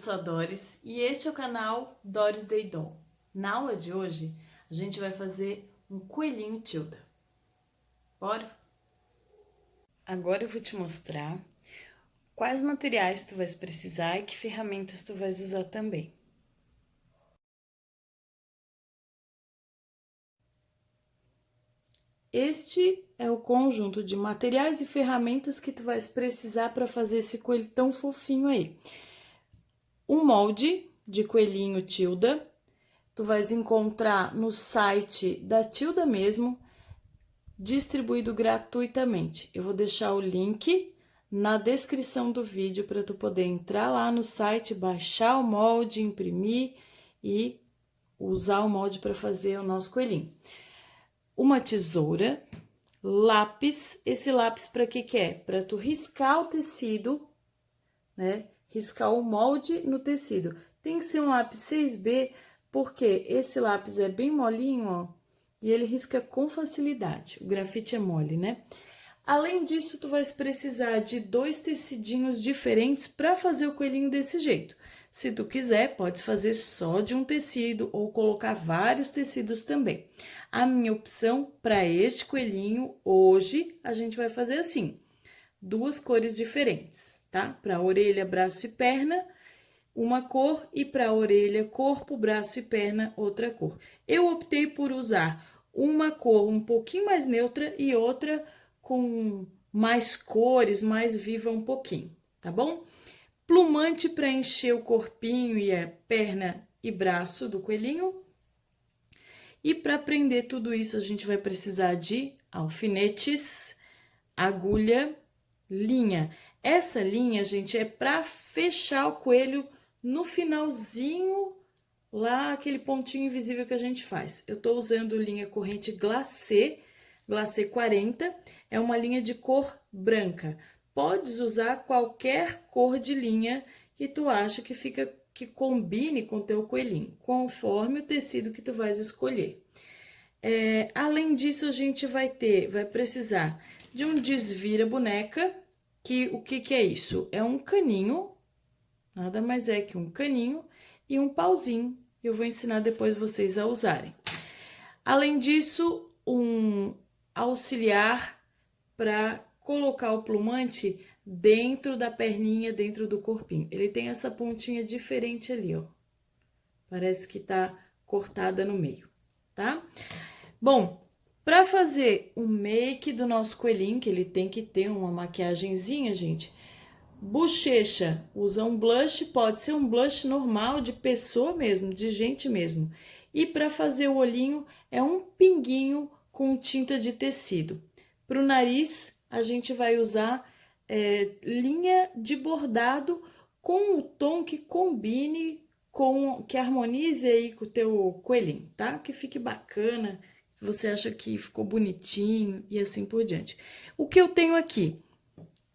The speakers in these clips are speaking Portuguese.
sou a Doris e este é o canal Doris Day Doll. Na aula de hoje, a gente vai fazer um coelhinho Tilda. Bora? Agora eu vou te mostrar quais materiais tu vais precisar e que ferramentas tu vais usar também. Este é o conjunto de materiais e ferramentas que tu vais precisar para fazer esse coelho tão fofinho aí. Um molde de coelhinho Tilda, tu vais encontrar no site da Tilda mesmo, distribuído gratuitamente. Eu vou deixar o link na descrição do vídeo para tu poder entrar lá no site, baixar o molde, imprimir e usar o molde para fazer o nosso coelhinho. Uma tesoura, lápis. Esse lápis para que é? Para tu riscar o tecido, né? Riscar o molde no tecido. Tem que ser um lápis 6B, porque esse lápis é bem molinho, ó, e ele risca com facilidade. O grafite é mole, né? Além disso, tu vais precisar de 2 tecidinhos diferentes para fazer o coelhinho desse jeito. Se tu quiser, pode fazer só de um tecido ou colocar vários tecidos também. A minha opção para este coelhinho, hoje, a gente vai fazer assim, 2 cores diferentes, tá? Para orelha, braço e perna, uma cor, e para orelha, corpo, braço e perna, outra cor. Eu optei por usar uma cor um pouquinho mais neutra e outra com mais cores, mais viva um pouquinho, tá bom? Plumante para encher o corpinho e a perna e braço do coelhinho. E para prender tudo isso, a gente vai precisar de alfinetes, agulha, linha. Essa linha, gente, é para fechar o coelho no finalzinho, lá aquele pontinho invisível que a gente faz. Eu tô usando linha corrente glacê, glacê 40, é uma linha de cor branca. Podes usar qualquer cor de linha que tu acha que combine com o teu coelhinho, conforme o tecido que tu vais escolher. Além disso, a gente vai precisar de um desvira boneca, que o que é isso? É um caninho, nada mais é que um caninho e um pauzinho. Eu vou ensinar depois vocês a usarem. Além disso, um auxiliar para colocar o plumante dentro da perninha, dentro do corpinho. Ele tem essa pontinha diferente ali, ó. Parece que tá cortada no meio, tá? Bom, para fazer o make do nosso coelhinho, que ele tem que ter uma maquiagenzinha, gente. Bochecha, usa um blush, pode ser um blush normal, de pessoa mesmo, de gente mesmo. E para fazer o olhinho, é um pinguinho com tinta de tecido. Para o nariz, a gente vai usar linha de bordado com o tom que combine, que harmonize aí com o teu coelhinho, tá? Que fique bacana, você acha que ficou bonitinho e assim por diante. O que eu tenho aqui?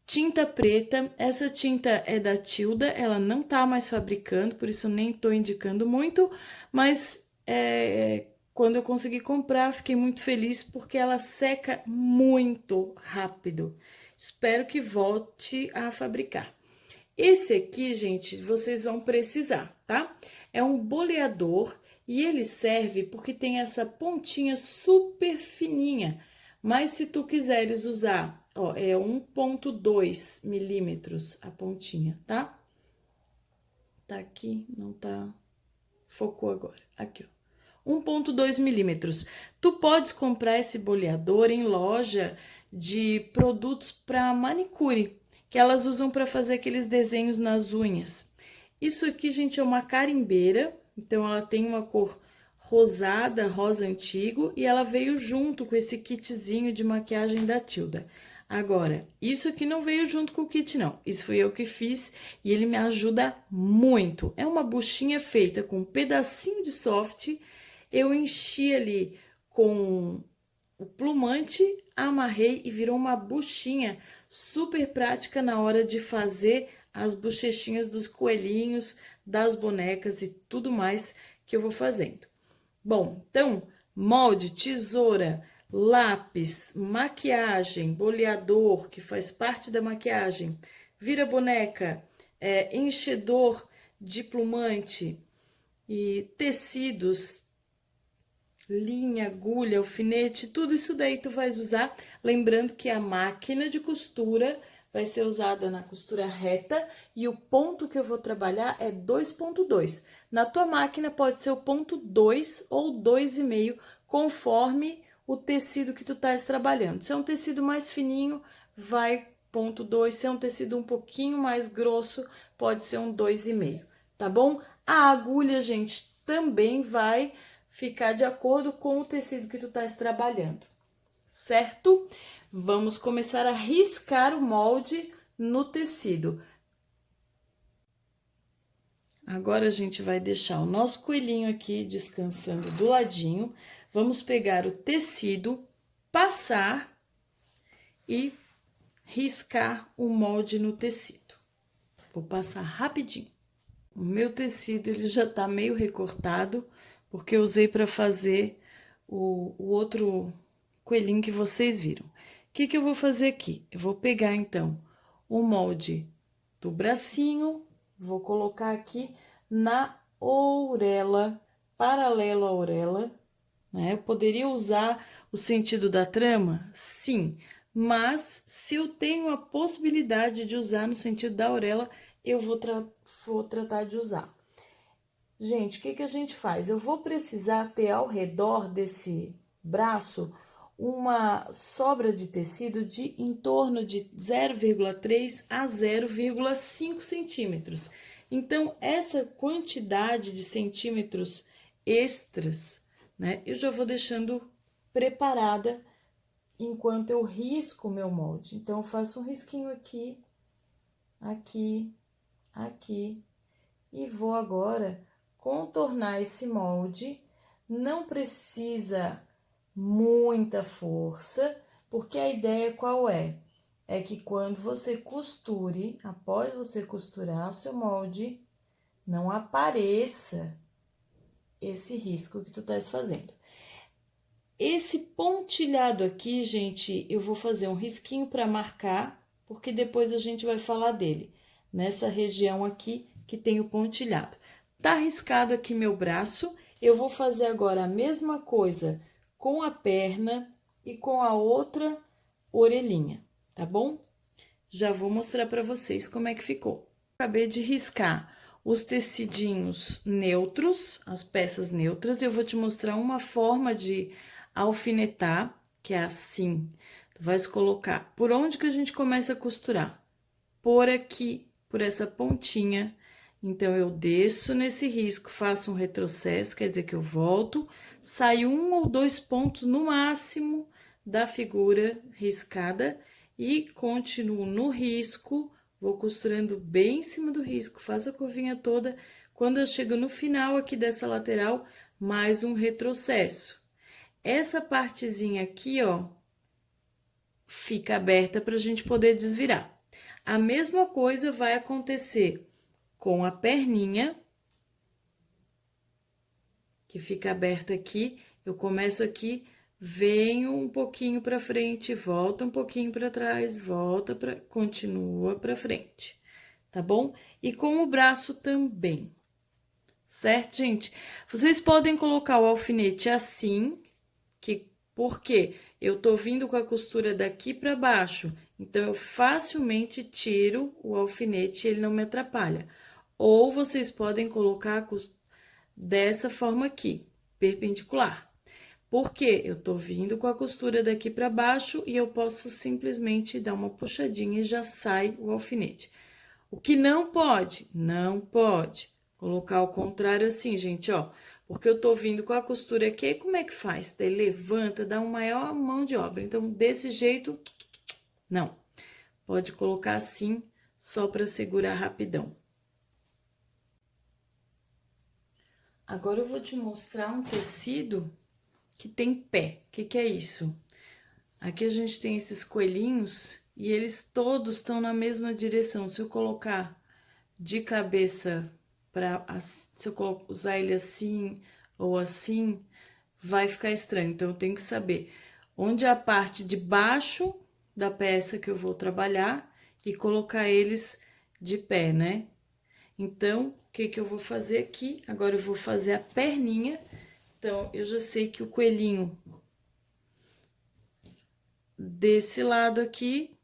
Tinta preta, essa tinta é da Tilda, ela não tá mais fabricando, por isso nem tô indicando muito, mas quando eu consegui comprar, fiquei muito feliz porque ela seca muito rápido. Espero que volte a fabricar. Esse aqui, gente, vocês vão precisar, tá? É um boleador e ele serve porque tem essa pontinha super fininha. Mas se tu quiseres usar, ó, é 1,2 milímetros a pontinha, tá? Tá aqui, não tá... Focou agora. Aqui, ó. 1,2 milímetros. Tu podes comprar esse boleador em loja de produtos para manicure, que elas usam para fazer aqueles desenhos nas unhas. Isso aqui, gente, é uma carimbeira, então ela tem uma cor rosada, rosa antigo, e ela veio junto com esse kitzinho de maquiagem da Tilda. Agora, isso aqui não veio junto com o kit, não. Isso fui eu que fiz e ele me ajuda muito. É uma buchinha feita com um pedacinho de soft. Eu enchi ali com o plumante, amarrei e virou uma buchinha super prática na hora de fazer as bochechinhas dos coelhinhos, das bonecas e tudo mais que eu vou fazendo. Bom, então, molde, tesoura, lápis, maquiagem, boleador, que faz parte da maquiagem, vira-boneca, enchedor de plumante e tecidos, linha, agulha, alfinete, tudo isso daí tu vais usar. Lembrando que a máquina de costura vai ser usada na costura reta e o ponto que eu vou trabalhar é 2,2. Na tua máquina pode ser o ponto 2 ou 2,5, conforme o tecido que tu estás trabalhando. Se é um tecido mais fininho, vai ponto 2. Se é um tecido um pouquinho mais grosso, pode ser um 2,5, tá bom? A agulha, gente, também vai ficar de acordo com o tecido que tu estás trabalhando, certo? Vamos começar a riscar o molde no tecido. Agora, a gente vai deixar o nosso coelhinho aqui descansando do ladinho. Vamos pegar o tecido, passar e riscar o molde no tecido. Vou passar rapidinho. O meu tecido, ele já tá meio recortado, porque eu usei para fazer o outro coelhinho que vocês viram. O que que eu vou fazer aqui? Eu vou pegar, então, o molde do bracinho, vou colocar aqui na orelha, paralelo à orelha, né? Eu poderia usar o sentido da trama? Sim, mas se eu tenho a possibilidade de usar no sentido da orelha, eu vou tratar de usar. Gente, o que que a gente faz? Eu vou precisar ter ao redor desse braço uma sobra de tecido de em torno de 0,3 a 0,5 centímetros. Então, essa quantidade de centímetros extras, né, eu já vou deixando preparada enquanto eu risco o meu molde. Então, eu faço um risquinho aqui, aqui, aqui, e vou agora contornar esse molde. Não precisa muita força, porque a ideia qual é? É que quando você costure, após você costurar o seu molde, não apareça esse risco que tu estás fazendo. Esse pontilhado aqui, gente, eu vou fazer um risquinho para marcar, porque depois a gente vai falar dele. Nessa região aqui que tem o pontilhado. Tá riscado aqui meu braço, eu vou fazer agora a mesma coisa com a perna e com a outra orelhinha, tá bom? Já vou mostrar para vocês como é que ficou. Acabei de riscar os tecidinhos neutros, as peças neutras, e eu vou te mostrar uma forma de alfinetar, que é assim. Tu vais colocar, por onde que a gente começa a costurar? Por aqui, por essa pontinha. Então, eu desço nesse risco, faço um retrocesso, quer dizer que eu volto, saio 1 ou 2 pontos no máximo da figura riscada e continuo no risco, vou costurando bem em cima do risco, faço a curvinha toda. Quando eu chego no final aqui dessa lateral, mais um retrocesso. Essa partezinha aqui, ó, fica aberta para a gente poder desvirar. A mesma coisa vai acontecer com a perninha, que fica aberta aqui. Eu começo aqui, venho um pouquinho para frente, volta um pouquinho para trás, volta para, continua para frente, tá bom? E com o braço também, certo, gente? Vocês podem colocar o alfinete assim, porque eu tô vindo com a costura daqui para baixo, então eu facilmente tiro o alfinete e ele não me atrapalha. Ou vocês podem colocar dessa forma aqui, perpendicular. Porque eu tô vindo com a costura daqui para baixo e eu posso simplesmente dar uma puxadinha e já sai o alfinete. O que não pode? Não pode. Colocar ao contrário assim, gente, ó. Porque eu tô vindo com a costura aqui, como é que faz? Daí levanta, dá uma maior mão de obra. Então, desse jeito, não. Pode colocar assim, só para segurar rapidão. Agora, eu vou te mostrar um tecido que tem pé. O que é isso? Aqui a gente tem esses coelhinhos e eles todos estão na mesma direção. Se eu colocar de cabeça para, se eu usar ele assim ou assim, vai ficar estranho. Então, eu tenho que saber onde é a parte de baixo da peça que eu vou trabalhar e colocar eles de pé, né? Então, o que que eu vou fazer aqui? Agora, eu vou fazer a perninha. Então, eu já sei que o coelhinho desse lado aqui,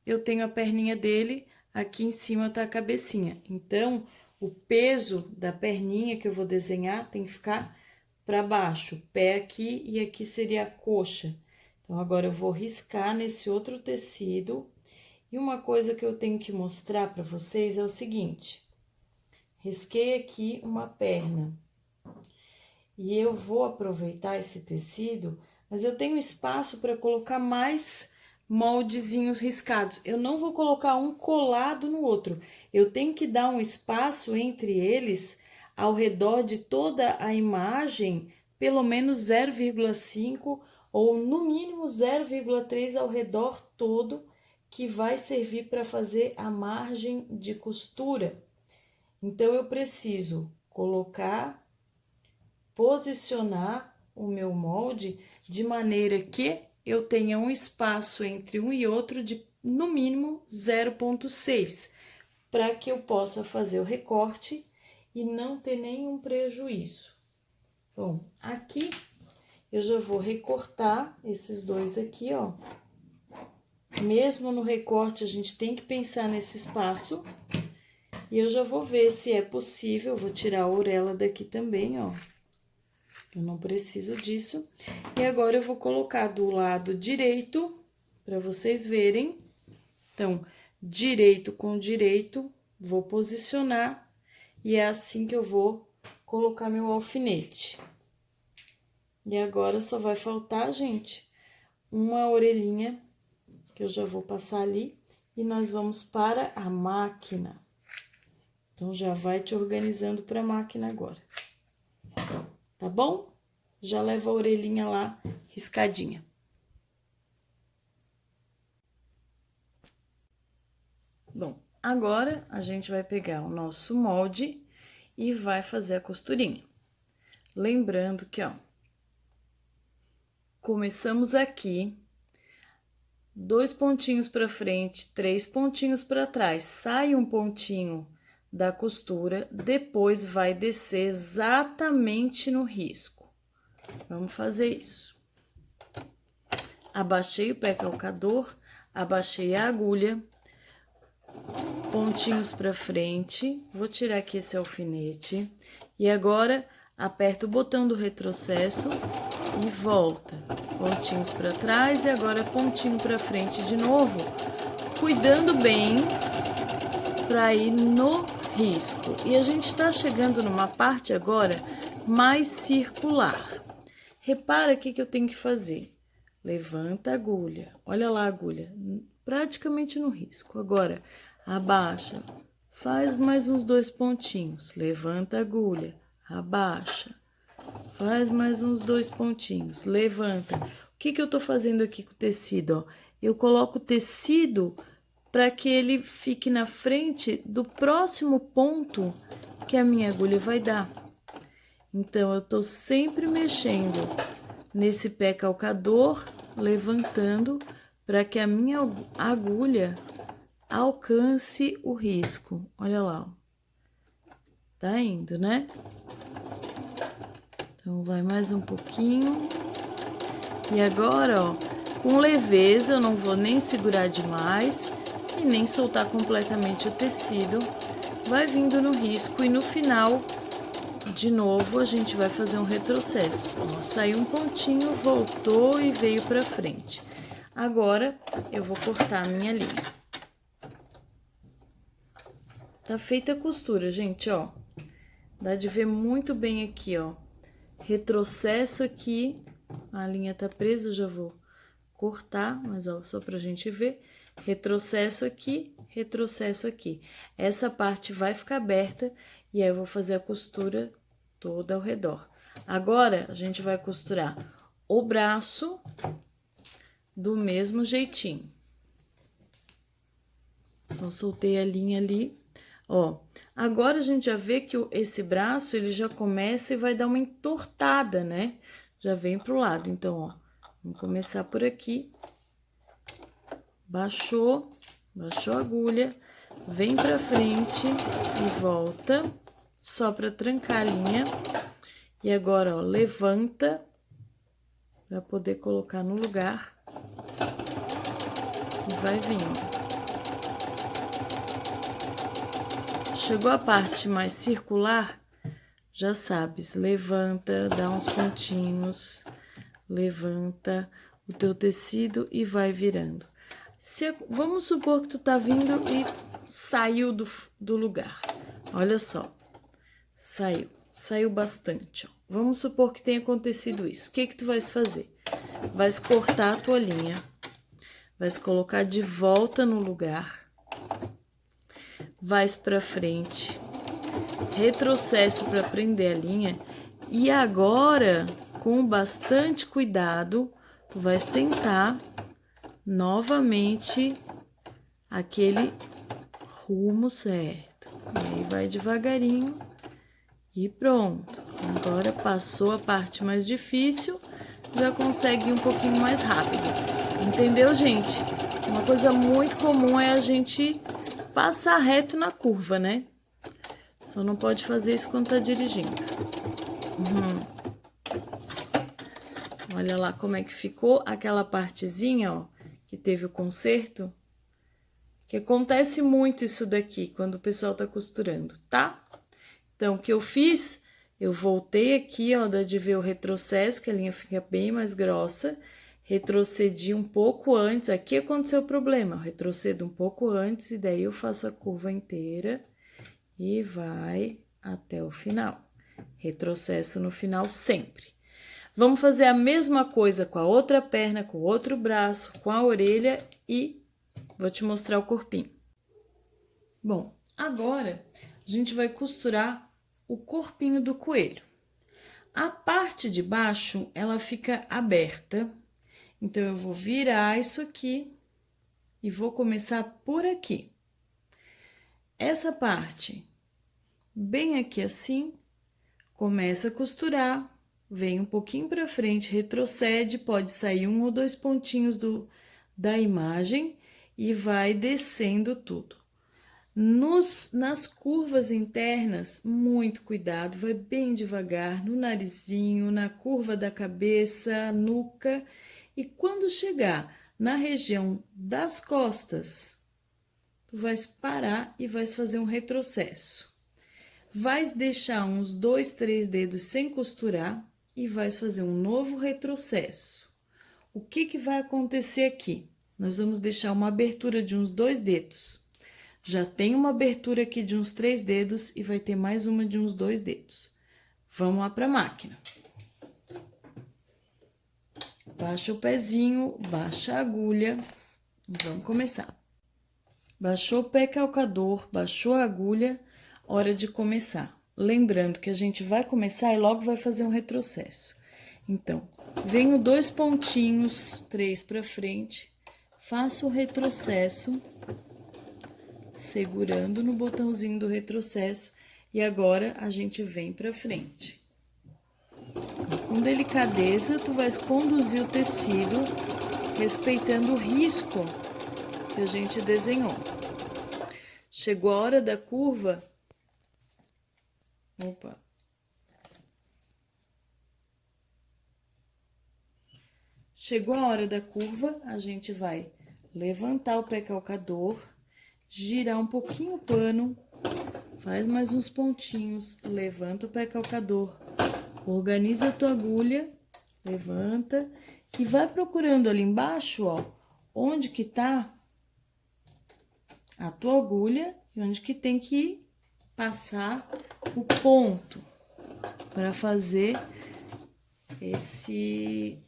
eu tenho a perninha dele, aqui em cima tá a cabecinha. Então, o peso da perninha que eu vou desenhar tem que ficar para baixo, pé aqui e aqui seria a coxa. Então, agora eu vou riscar nesse outro tecido. E uma coisa que eu tenho que mostrar para vocês é o seguinte: risquei aqui uma perna. E eu vou aproveitar esse tecido, mas eu tenho espaço para colocar mais moldezinhos riscados. Eu não vou colocar um colado no outro. Eu tenho que dar um espaço entre eles, ao redor de toda a imagem, pelo menos 0,5 ou no mínimo 0,3 ao redor todo, que vai servir para fazer a margem de costura. Então, eu preciso posicionar o meu molde de maneira que eu tenha um espaço entre um e outro de no mínimo 0,6, para que eu possa fazer o recorte e não ter nenhum prejuízo. Bom, aqui eu já vou recortar esses dois aqui, ó. Mesmo no recorte, a gente tem que pensar nesse espaço. E eu já vou ver se é possível, vou tirar a orelha daqui também, ó. Eu não preciso disso. E agora, eu vou colocar do lado direito, para vocês verem. Então, direito com direito, vou posicionar. E é assim que eu vou colocar meu alfinete. E agora, só vai faltar, gente, uma orelhinha, que eu já vou passar ali. E nós vamos para a máquina. Então, já vai te organizando para a máquina agora. Tá bom? Já leva a orelhinha lá riscadinha. Bom, agora a gente vai pegar o nosso molde e vai fazer a costurinha. Lembrando que, ó, começamos aqui, 2 pontinhos para frente, 3 pontinhos para trás, sai um pontinho da costura, depois vai descer exatamente no risco. Vamos fazer isso. Abaixei o pé calcador, abaixei a agulha, pontinhos para frente, vou tirar aqui esse alfinete, e agora aperto o botão do retrocesso e volta. Pontinhos para trás e agora pontinho para frente de novo, cuidando bem para ir no risco. E a gente está chegando numa parte agora mais circular. Repara o que eu tenho que fazer. Levanta a agulha, olha lá a agulha, praticamente no risco. Agora, abaixa, faz mais uns 2 pontinhos, levanta a agulha, abaixa, faz mais uns 2 pontinhos, levanta. O que eu tô fazendo aqui com o tecido, ó? Eu coloco o tecido para que ele fique na frente do próximo ponto que a minha agulha vai dar. Então, eu tô sempre mexendo nesse pé calcador, levantando para que a minha agulha alcance o risco. Olha lá, ó. Tá indo, né? Então, vai mais um pouquinho. E agora, ó, com leveza, eu não vou nem segurar demais e nem soltar completamente o tecido. Vai vindo no risco e no final, de novo, a gente vai fazer um retrocesso. Ó, saiu um pontinho, voltou e veio pra frente. Agora, eu vou cortar a minha linha. Tá feita a costura, gente, ó. Dá de ver muito bem aqui, ó. Retrocesso aqui, a linha tá presa, eu já vou cortar, mas ó, só pra gente ver. Retrocesso aqui, retrocesso aqui. Essa parte vai ficar aberta e aí eu vou fazer a costura toda ao redor. Agora, a gente vai costurar o braço do mesmo jeitinho. Então, soltei a linha ali, ó. Agora, a gente já vê que esse braço, ele já começa e vai dar uma entortada, né? Já vem pro lado. Então, ó, vamos começar por aqui. Baixou a agulha, Vem pra frente e volta, só pra trancar a linha. E agora, ó, levanta pra poder colocar no lugar. E vai vindo. Chegou a parte mais circular, já sabes, levanta, dá uns pontinhos, levanta o teu tecido e vai virando. Vamos supor que tu tá vindo e saiu do lugar. Olha só, saiu bastante, ó. Vamos supor que tenha acontecido isso. O que que tu vais fazer? Vais cortar a tua linha, vais colocar de volta no lugar, vais pra frente, retrocesso para prender a linha e agora, com bastante cuidado, tu vais tentar novamente aquele rumo certo. E aí vai devagarinho e pronto. Agora passou a parte mais difícil, já consegue ir um pouquinho mais rápido. Entendeu, gente? Uma coisa muito comum é a gente passar reto na curva, né? Só não pode fazer isso quando tá dirigindo. Olha lá como é que ficou aquela partezinha, ó, que teve o conserto. Que acontece muito isso daqui quando o pessoal tá costurando, tá? Então, o que eu fiz? Eu voltei aqui, ó, de ver o retrocesso, que a linha fica bem mais grossa. Retrocedi um pouco antes, aqui aconteceu o problema. Eu retrocedo um pouco antes e daí eu faço a curva inteira e vai até o final. Retrocesso no final sempre. Vamos fazer a mesma coisa com a outra perna, com o outro braço, com a orelha e vou te mostrar o corpinho. Bom, agora a gente vai costurar o corpinho do coelho. A parte de baixo, ela fica aberta, então eu vou virar isso aqui e vou começar por aqui. Essa parte, bem aqui assim, começa a costurar, vem um pouquinho para frente, retrocede, pode sair 1 ou 2 pontinhos da imagem e vai descendo tudo. Nas curvas internas, muito cuidado, vai bem devagar no narizinho, na curva da cabeça, nuca, e quando chegar na região das costas, tu vais parar e vais fazer um retrocesso. Vais deixar uns 2, 3 dedos sem costurar e vais fazer um novo retrocesso. O que que vai acontecer aqui? Nós vamos deixar uma abertura de uns 2 dedos. Já tem uma abertura aqui de uns 3 dedos e vai ter mais uma de uns 2 dedos. Vamos lá para a máquina. Baixa o pezinho, baixa a agulha e vamos começar. Baixou o pé calcador, baixou a agulha, hora de começar. Lembrando que a gente vai começar e logo vai fazer um retrocesso. Então, venho 2 pontinhos, 3 para frente, faço o retrocesso, segurando no botãozinho do retrocesso, e agora a gente vem para frente. Com delicadeza, tu vais conduzir o tecido, respeitando o risco que a gente desenhou. Chegou a hora da curva. Opa! Chegou a hora da curva, a gente vai levantar o pé calcador, girar um pouquinho o pano, faz mais uns pontinhos, levanta o pé calcador, organiza a tua agulha, levanta e vai procurando ali embaixo, ó, onde que tá a tua agulha e onde que tem que passar o ponto para fazer esse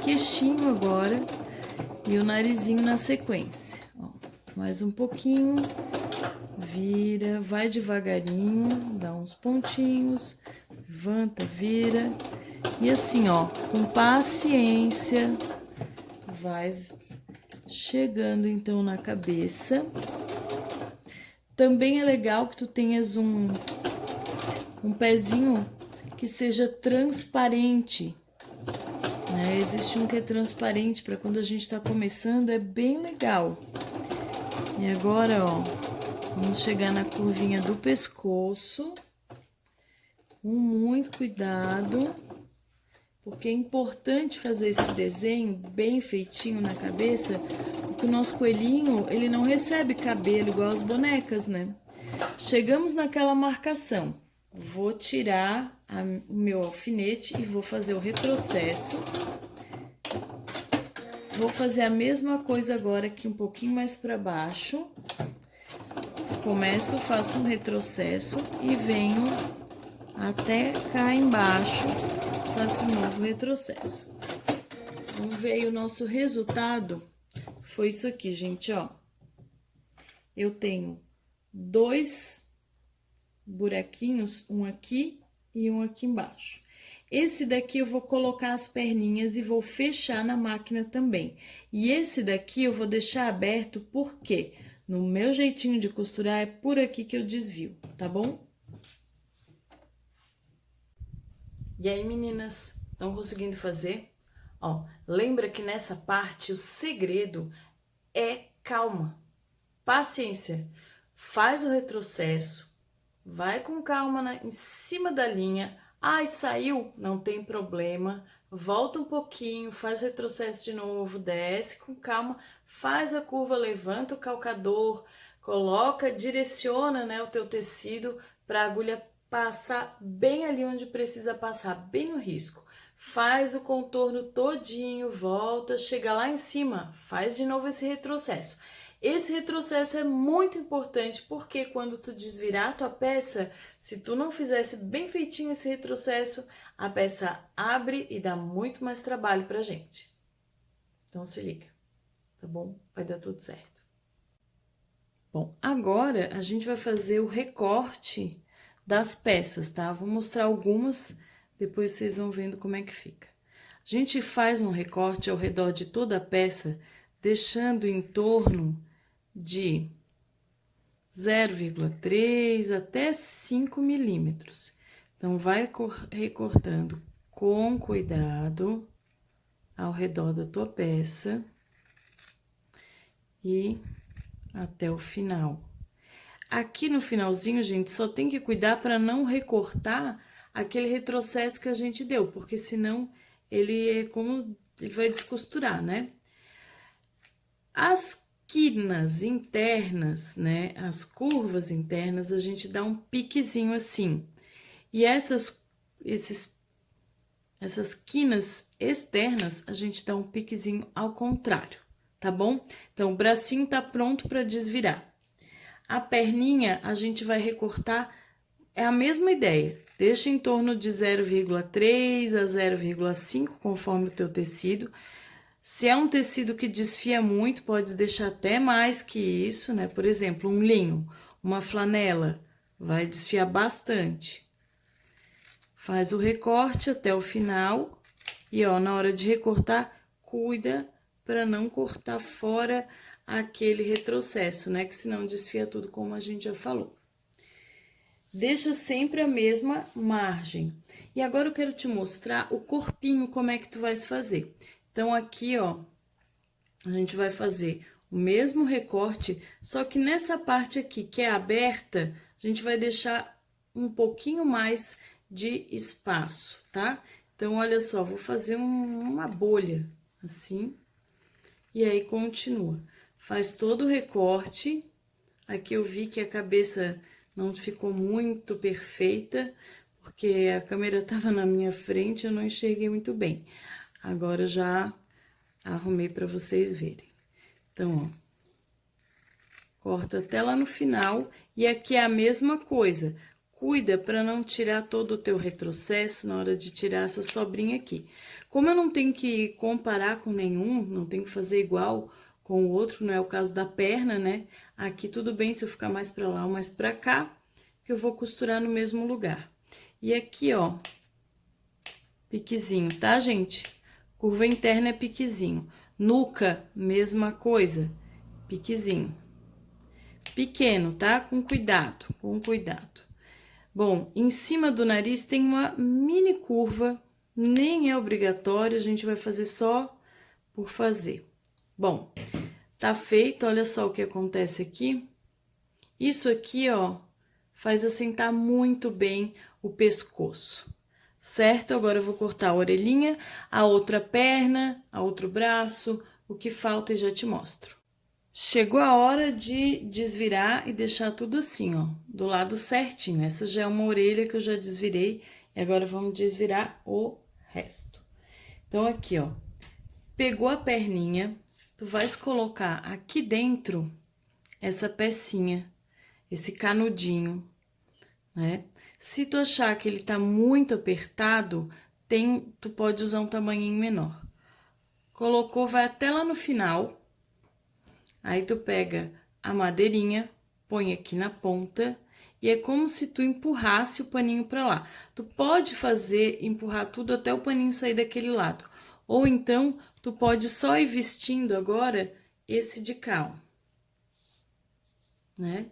queixinho agora e o narizinho na sequência. Ó, mais um pouquinho, vira, vai devagarinho, dá uns pontinhos, levanta, vira. E assim, ó, com paciência, vai chegando então na cabeça. Também é legal que tu tenhas um pezinho que seja transparente, né? Existe um que é transparente para quando a gente tá começando, é bem legal. E agora, ó, vamos chegar na curvinha do pescoço, com muito cuidado, porque é importante fazer esse desenho bem feitinho na cabeça, porque o nosso coelhinho, ele não recebe cabelo igual as bonecas, né? Chegamos naquela marcação, vou tirar o meu alfinete e vou fazer o retrocesso. Vou fazer a mesma coisa agora aqui um pouquinho mais para baixo. Começo, faço um retrocesso e venho até cá embaixo, faço um novo retrocesso. Então, veio o nosso resultado, foi isso aqui, gente, ó. Eu tenho 2 buraquinhos, um aqui e um aqui embaixo. Esse daqui eu vou colocar as perninhas e vou fechar na máquina também. E esse daqui eu vou deixar aberto porque no meu jeitinho de costurar é por aqui que eu desvio, tá bom? E aí, meninas, estão conseguindo fazer? Ó, lembra que nessa parte o segredo é calma, paciência. Faz o retrocesso, vai com calma em cima da linha. Ai, saiu? Não tem problema. Volta um pouquinho, faz o retrocesso de novo, desce com calma, faz a curva, levanta o calcador, coloca, direciona, né, o teu tecido para a agulha passar bem ali onde precisa passar, bem no risco. Faz o contorno todinho, volta, chega lá em cima, faz de novo esse retrocesso. Esse retrocesso é muito importante porque quando tu desvirar a tua peça, se tu não fizesse bem feitinho esse retrocesso, a peça abre e dá muito mais trabalho pra gente. Então se liga, tá bom? Vai dar tudo certo. Bom, agora a gente vai fazer o recorte das peças, tá? Vou mostrar algumas, depois vocês vão vendo como é que fica. A gente faz um recorte ao redor de toda a peça, deixando em torno de 0,3 até 5 milímetros. Então, vai recortando com cuidado ao redor da tua peça e até o final. Aqui no finalzinho, gente, só tem que cuidar para não recortar aquele retrocesso que a gente deu, porque senão ele vai descosturar, né? As quinas internas, né, as curvas internas, a gente dá um piquezinho assim. E essas quinas externas, a gente dá um piquezinho ao contrário, tá bom? Então, o bracinho tá pronto para desvirar. A perninha, a gente vai recortar, é a mesma ideia. Deixa em torno de 0,3 a 0,5, conforme o teu tecido. Se é um tecido que desfia muito, pode deixar até mais que isso, né? Por exemplo, um linho, uma flanela, vai desfiar bastante. Faz o recorte até o final e, ó, na hora de recortar, cuida para não cortar fora aquele retrocesso, né? Que senão desfia tudo, como a gente já falou. Deixa sempre a mesma margem. E agora eu quero te mostrar o corpinho, como é que tu vais fazer. Então, aqui, ó, a gente vai fazer o mesmo recorte, só que nessa parte aqui, que é aberta, a gente vai deixar um pouquinho mais de espaço, tá? Então, olha só, vou fazer uma bolha, assim, e aí continua. Faz todo o recorte. Aqui eu vi que a cabeça não ficou muito perfeita, porque a câmera tava na minha frente, eu não enxerguei muito bem. Agora já arrumei para vocês verem. Então, ó, corta até lá no final, e aqui é a mesma coisa. Cuida para não tirar todo o teu retrocesso na hora de tirar essa sobrinha aqui. Como eu não tenho que comparar com nenhum, não tenho que fazer igual com o outro, não é o caso da perna, né? Aqui tudo bem se eu ficar mais para lá ou mais para cá, que eu vou costurar no mesmo lugar. E aqui, ó, piquezinho, tá, gente? Curva interna é piquezinho. Nuca, mesma coisa, piquezinho. Pequeno, tá? Com cuidado, com cuidado. Bom, em cima do nariz tem uma mini curva, nem é obrigatório, a gente vai fazer só por fazer. Bom, Tá feito, olha só o que acontece aqui. Isso aqui, ó, faz assentar muito bem o pescoço, certo? Agora eu vou cortar a orelhinha, a outra perna, a outro braço, o que falta e já te mostro. Chegou a hora de desvirar e deixar tudo assim, ó, do lado certinho. Essa já é uma orelha que eu já desvirei e agora vamos desvirar o resto. Então, aqui, ó, pegou a perninha, tu vais colocar aqui dentro essa pecinha, esse canudinho, né? Se tu achar que ele tá muito apertado, tu pode usar um tamanhinho menor. Colocou, vai até lá no final. Aí tu pega a madeirinha, põe aqui na ponta e é como se tu empurrasse o paninho para lá. Tu pode empurrar tudo até o paninho sair daquele lado. Ou então, tu pode só ir vestindo agora esse de cá, ó, né?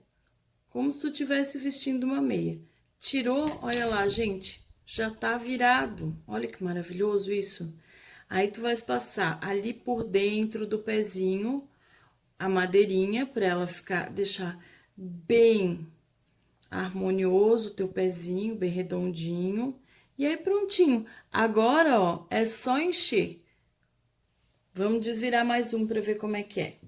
Como se tu estivesse vestindo uma meia. Tirou, olha lá, gente, já tá virado. Olha que maravilhoso isso. Aí, tu vais passar ali por dentro do pezinho a madeirinha para ela deixar bem harmonioso o teu pezinho, bem redondinho. E aí, prontinho. Agora, ó, é só encher. Vamos desvirar mais um para ver como é que é.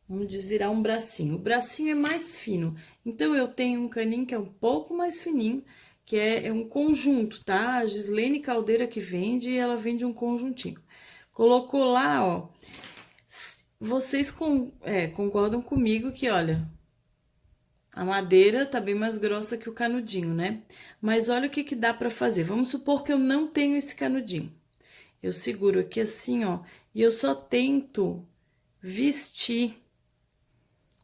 Vamos desvirar um bracinho. O bracinho é mais fino. Então, eu tenho um caninho que é um pouco mais fininho, que é um conjunto, tá? A Gislene Caldeira que vende, ela vende um conjuntinho. Colocou lá, ó. Vocês concordam comigo que, olha, a madeira tá bem mais grossa que o canudinho, né? Mas olha o que dá pra fazer. Vamos supor que eu não tenho esse canudinho. Eu seguro aqui assim, ó, e eu só tento vestir.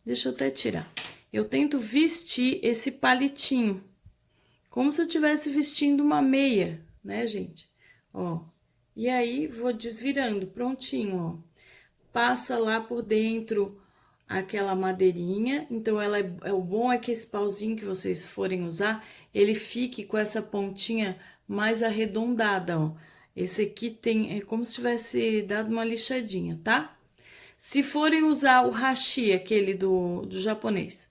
Deixa eu até tirar. Eu tento vestir esse palitinho, como se eu estivesse vestindo uma meia, né, gente? Ó, e aí vou desvirando, prontinho, ó. Passa lá por dentro aquela madeirinha. Então, o bom é que esse pauzinho que vocês forem usar, ele fique com essa pontinha mais arredondada, ó. Esse aqui é como se tivesse dado uma lixadinha, tá? Se forem usar o hashi, aquele do japonês,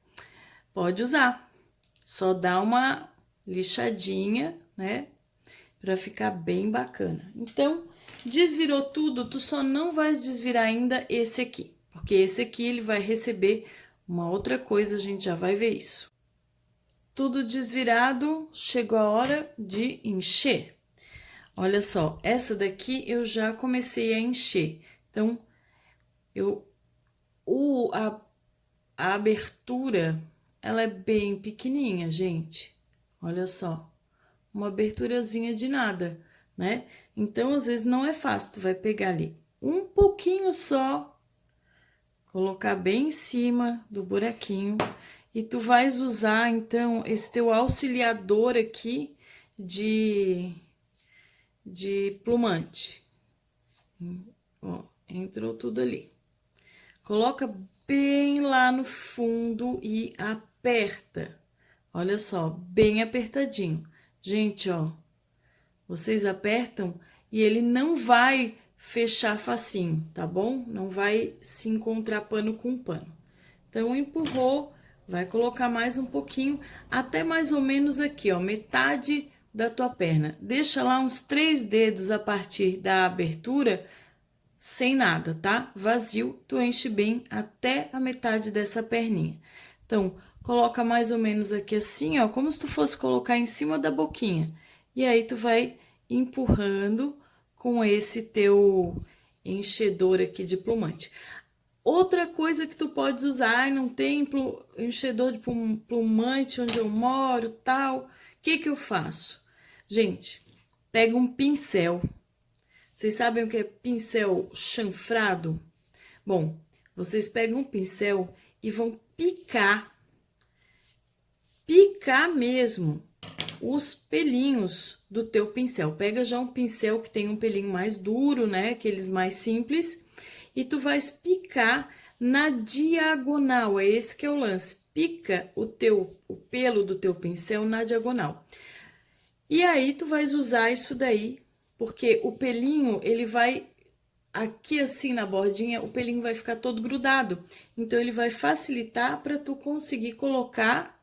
pode usar. Só dá uma lixadinha, né? Pra ficar bem bacana. Então, desvirou tudo, tu só não vai desvirar ainda esse aqui. Porque esse aqui, ele vai receber uma outra coisa, a gente já vai ver isso. Tudo desvirado, chegou a hora de encher. Olha só, essa daqui eu já comecei a encher. Então, a abertura, ela é bem pequenininha, gente. Olha só, uma aberturazinha de nada, né? Então, às vezes, não é fácil. Tu vai pegar ali um pouquinho só, colocar bem em cima do buraquinho. E tu vais usar, então, esse teu auxiliador aqui de plumante. Ó, entrou tudo ali. Coloca bem lá no fundo e aperta. Olha só, bem apertadinho. Gente, ó, vocês apertam e ele não vai fechar facinho, tá bom? Não vai se encontrar pano com pano. Então, empurrou, vai colocar mais um pouquinho, até mais ou menos aqui, ó, metade da tua perna. Deixa lá uns 3 dedos a partir da abertura, sem nada, tá? Vazio, tu enche bem até a metade dessa perninha. Então, coloca mais ou menos aqui assim, ó, como se tu fosse colocar em cima da boquinha. E aí, tu vai empurrando com esse teu enchedor aqui de plumante. Outra coisa que tu podes usar, não tem enchedor de plumante onde eu moro, tal. O que que eu faço? Gente, pega um pincel. Vocês sabem o que é pincel chanfrado? Bom, vocês pegam um pincel e vão picar mesmo os pelinhos do teu pincel. Pega já um pincel que tem um pelinho mais duro, né? Aqueles mais simples. E tu vais picar na diagonal, é esse que é o lance. Pica o pelo do teu pincel na diagonal. E aí, tu vais usar isso daí, porque o pelinho, ele vai aqui assim na bordinha, o pelinho vai ficar todo grudado. Então, ele vai facilitar para tu conseguir colocar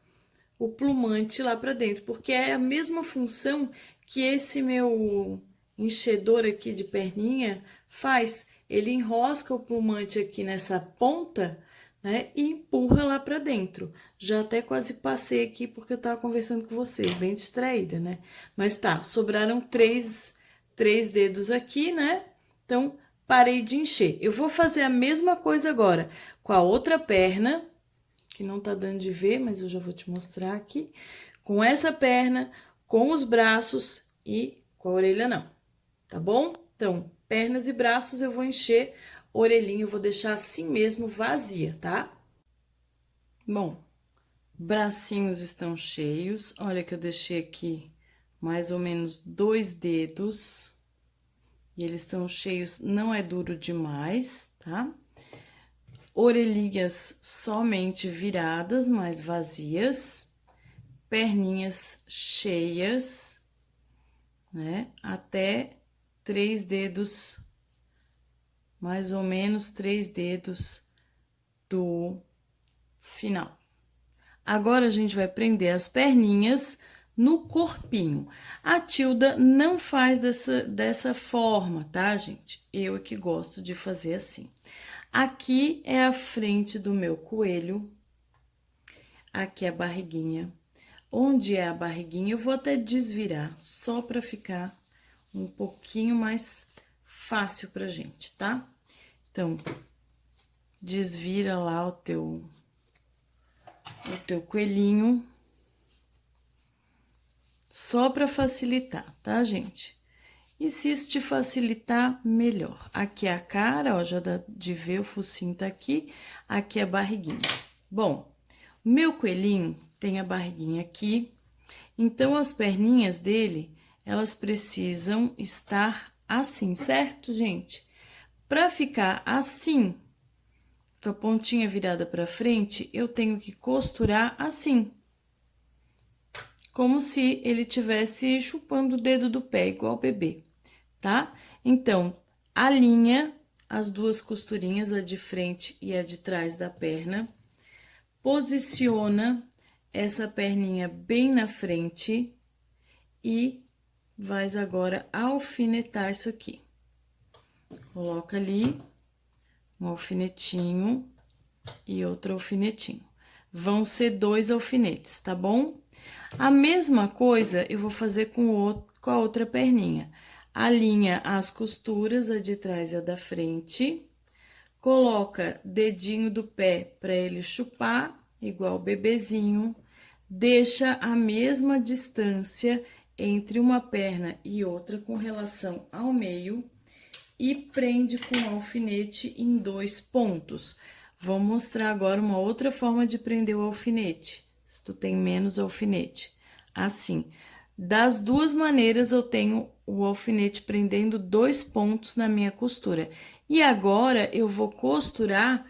o plumante lá pra dentro, porque é a mesma função que esse meu enchedor aqui de perninha faz. Ele enrosca o plumante aqui nessa ponta, né, e empurra lá pra dentro. Já até quase passei aqui porque eu tava conversando com você, bem distraída, né? Mas tá, sobraram três dedos aqui, né? Então, parei de encher. Eu vou fazer a mesma coisa agora com a outra perna, que não tá dando de ver, mas eu já vou te mostrar aqui. Com essa perna, com os braços e com a orelha não, tá bom? Então, pernas e braços eu vou encher, orelhinha eu vou deixar assim mesmo vazia, tá? Bom, bracinhos estão cheios. Olha que eu deixei aqui mais ou menos 2 dedos. E eles estão cheios, não é duro demais, tá? Orelhinhas somente viradas, mas vazias. Perninhas cheias, né? Até 3 dedos, mais ou menos 3 dedos do final. Agora, a gente vai prender as perninhas no corpinho. A Tilda não faz dessa forma, tá, gente? Eu é que gosto de fazer assim. Aqui é a frente do meu coelho, aqui é a barriguinha. Onde é a barriguinha, eu vou até desvirar, só para ficar um pouquinho mais fácil pra gente, tá? Então, desvira lá o teu coelhinho, só para facilitar, tá, gente? E se isso te facilitar, melhor. Aqui é a cara, ó, já dá de ver, o focinho tá aqui, aqui é a barriguinha. Bom, o meu coelhinho tem a barriguinha aqui, então as perninhas dele, elas precisam estar assim, certo, gente? Para ficar assim, com a pontinha virada para frente, eu tenho que costurar assim. Como se ele tivesse chupando o dedo do pé, igual o bebê, tá? Então, alinha as duas costurinhas, a de frente e a de trás da perna. Posiciona essa perninha bem na frente e vais agora alfinetar isso aqui. Coloca ali um alfinetinho e outro alfinetinho. Vão ser 2 alfinetes, tá bom? A mesma coisa eu vou fazer com a outra perninha. Alinha as costuras, a de trás e a da frente. Coloca dedinho do pé para ele chupar, igual o bebezinho. Deixa a mesma distância entre uma perna e outra com relação ao meio e prende com alfinete em 2 pontos. Vou mostrar agora uma outra forma de prender o alfinete, se tu tem menos alfinete. Assim, das duas maneiras eu tenho o alfinete prendendo 2 pontos na minha costura. E agora, eu vou costurar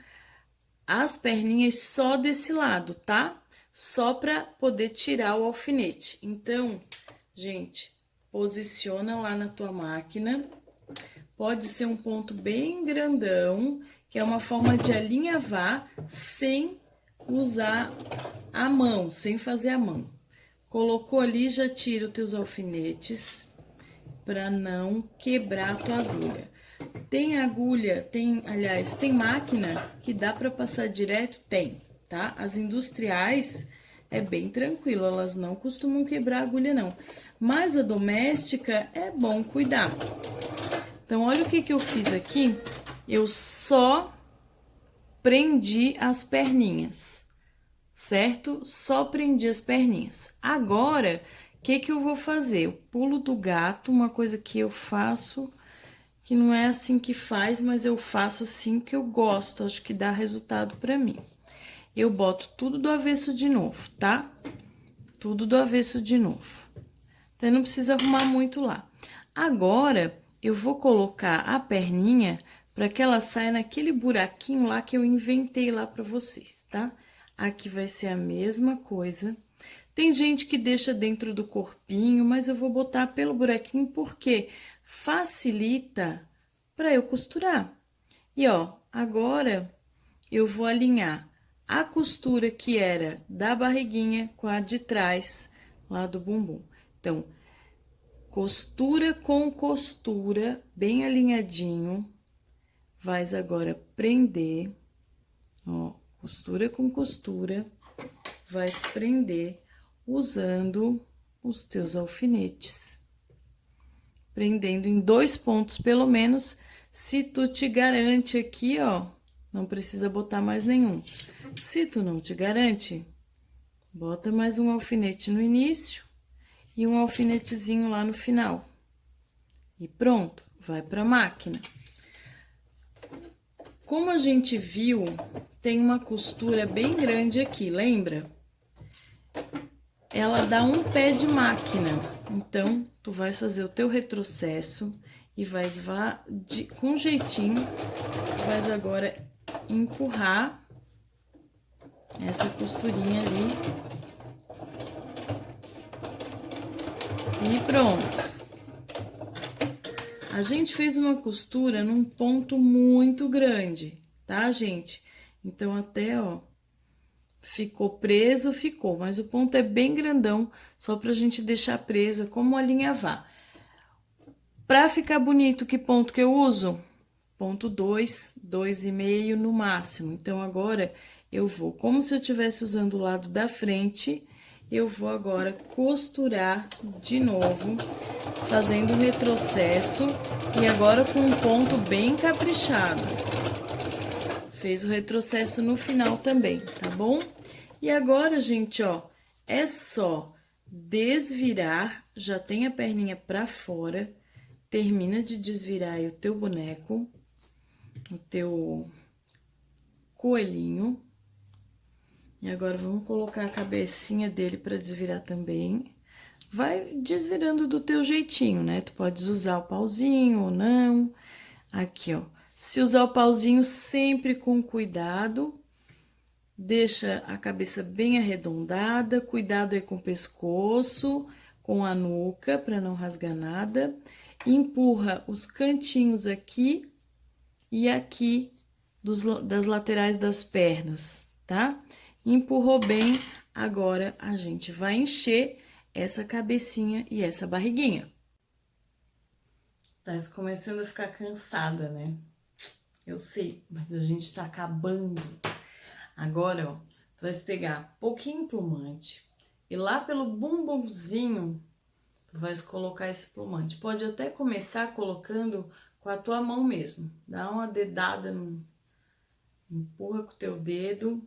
as perninhas só desse lado, tá? Só para poder tirar o alfinete. Então, gente, posiciona lá na tua máquina. Pode ser um ponto bem grandão, que é uma forma de alinhavar sem usar a mão, sem fazer a mão. Colocou ali, já tira os teus alfinetes para não quebrar a tua agulha. Tem agulha, aliás, tem máquina que dá para passar direto? Tem, tá? As industriais é bem tranquilo, elas não costumam quebrar a agulha, não. Mas a doméstica é bom cuidar. Então, olha o que eu fiz aqui. Eu só prendi as perninhas, certo? Só prendi as perninhas. Agora, o que eu vou fazer? O pulo do gato, uma coisa que eu faço, que não é assim que faz, mas eu faço assim que eu gosto, acho que dá resultado pra mim. Eu boto tudo do avesso de novo, tá? Tudo do avesso de novo. Então, não precisa arrumar muito lá. Agora, eu vou colocar a perninha para que ela saia naquele buraquinho lá que eu inventei lá para vocês, tá? Aqui vai ser a mesma coisa. Tem gente que deixa dentro do corpinho, mas eu vou botar pelo buraquinho porque facilita para eu costurar. E ó, agora eu vou alinhar a costura que era da barriguinha com a de trás, lá do bumbum. Então, costura com costura, bem alinhadinho. Vais agora prender, ó, costura com costura, vais prender usando os teus alfinetes. Prendendo em 2 pontos, pelo menos, se tu te garante aqui, ó, não precisa botar mais nenhum. Se tu não te garante, bota mais um alfinete no início e um alfinetezinho lá no final. E pronto, vai pra máquina. Como a gente viu, tem uma costura bem grande aqui, lembra? Ela dá um pé de máquina, então, tu vais fazer o teu retrocesso e vais com jeitinho, vais agora empurrar essa costurinha ali. E pronto. A gente fez uma costura num ponto muito grande, tá, gente? Então, até, ó, ficou preso, ficou, mas o ponto é bem grandão, só pra gente deixar preso, é como alinhavar. Pra ficar bonito, que ponto que eu uso? Ponto 2, 2,5 no máximo. Então, agora, eu vou, como se eu estivesse usando o lado da frente, eu vou agora costurar de novo, fazendo um retrocesso, e agora com um ponto bem caprichado. Fez o retrocesso no final também, tá bom? E agora, gente, ó, é só desvirar, já tem a perninha pra fora, termina de desvirar aí o teu boneco, o teu coelhinho. E agora, vamos colocar a cabecinha dele pra desvirar também. Vai desvirando do teu jeitinho, né? Tu podes usar o pauzinho ou não. Aqui, ó. Se usar o pauzinho, sempre com cuidado. Deixa a cabeça bem arredondada, cuidado aí com o pescoço, com a nuca, para não rasgar nada. Empurra os cantinhos aqui e aqui das laterais das pernas, tá? Empurrou bem, agora a gente vai encher essa cabecinha e essa barriguinha. Tá começando a ficar cansada, né? Eu sei, mas a gente tá acabando. Agora, ó, tu vai pegar pouquinho plumante e lá pelo bumbumzinho, tu vais colocar esse plumante. Pode até começar colocando com a tua mão mesmo. Dá uma dedada, empurra com o teu dedo.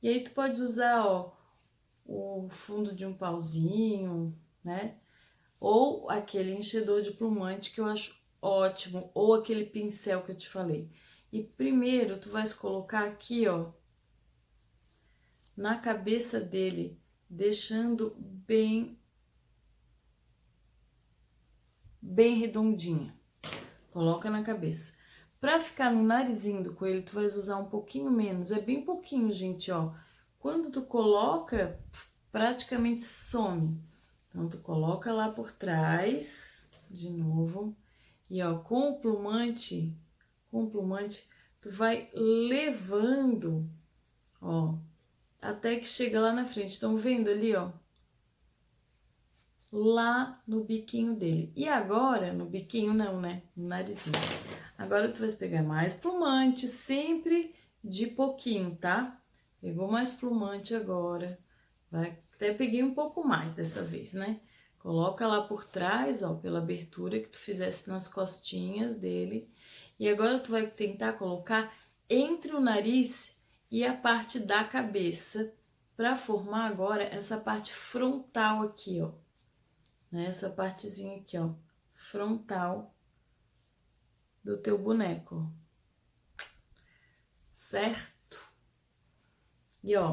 E aí, tu pode usar, ó, o fundo de um pauzinho, né? Ou aquele enchedor de plumante que eu acho ótimo, ou aquele pincel que eu te falei. E primeiro, tu vais colocar aqui, ó, na cabeça dele, deixando bem redondinha. Coloca na cabeça. Pra ficar no narizinho do coelho, tu vais usar um pouquinho menos. É bem pouquinho, gente, ó. Quando tu coloca, praticamente some. Então, tu coloca lá por trás, de novo. E, ó, com o plumante, tu vai levando, ó, até que chega lá na frente. Estão vendo ali, ó? Lá no biquinho dele. E agora, no biquinho não, né? No narizinho. Agora, tu vai pegar mais plumante, sempre de pouquinho, tá? Pegou mais plumante agora. Até peguei um pouco mais dessa vez, né? Coloca lá por trás, ó, pela abertura que tu fizesse nas costinhas dele. E agora, tu vai tentar colocar entre o nariz e a parte da cabeça, para formar agora essa parte frontal aqui, ó. Né? Essa partezinha aqui, ó, frontal do teu boneco, certo? E, ó,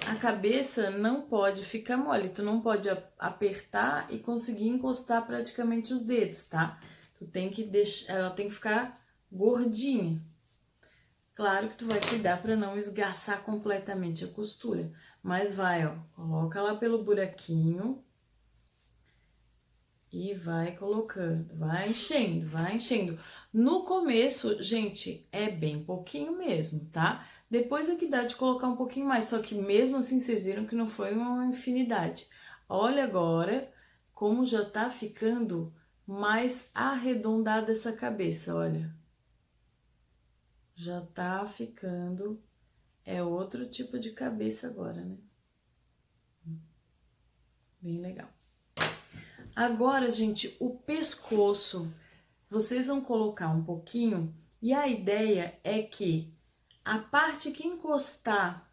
a cabeça não pode ficar mole, tu não pode apertar e conseguir encostar praticamente os dedos, tá? Tu tem que deixar, ela tem que ficar gordinha. Claro que tu vai cuidar para não esgaçar completamente a costura, mas vai, ó, coloca lá pelo buraquinho e vai colocando, vai enchendo, vai enchendo. No começo, gente, é bem pouquinho mesmo, tá? Depois é que dá de colocar um pouquinho mais, só que mesmo assim vocês viram que não foi uma infinidade. Olha agora como já tá ficando mais arredondada essa cabeça, olha. Já tá ficando, é outro tipo de cabeça agora, né? Bem legal. Agora, gente, o pescoço, vocês vão colocar um pouquinho e a ideia é que a parte que encostar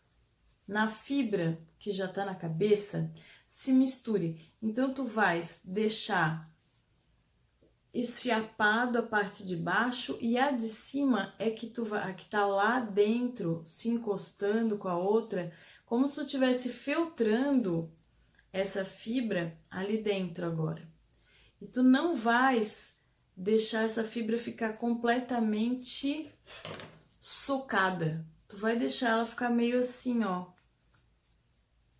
na fibra que já tá na cabeça se misture. Então, tu vais deixar esfiapado a parte de baixo e a de cima é que a que tá lá dentro se encostando com a outra, como se tu estivesse filtrando essa fibra ali dentro agora. E tu não vais deixar essa fibra ficar completamente socada. Tu vai deixar ela ficar meio assim, ó,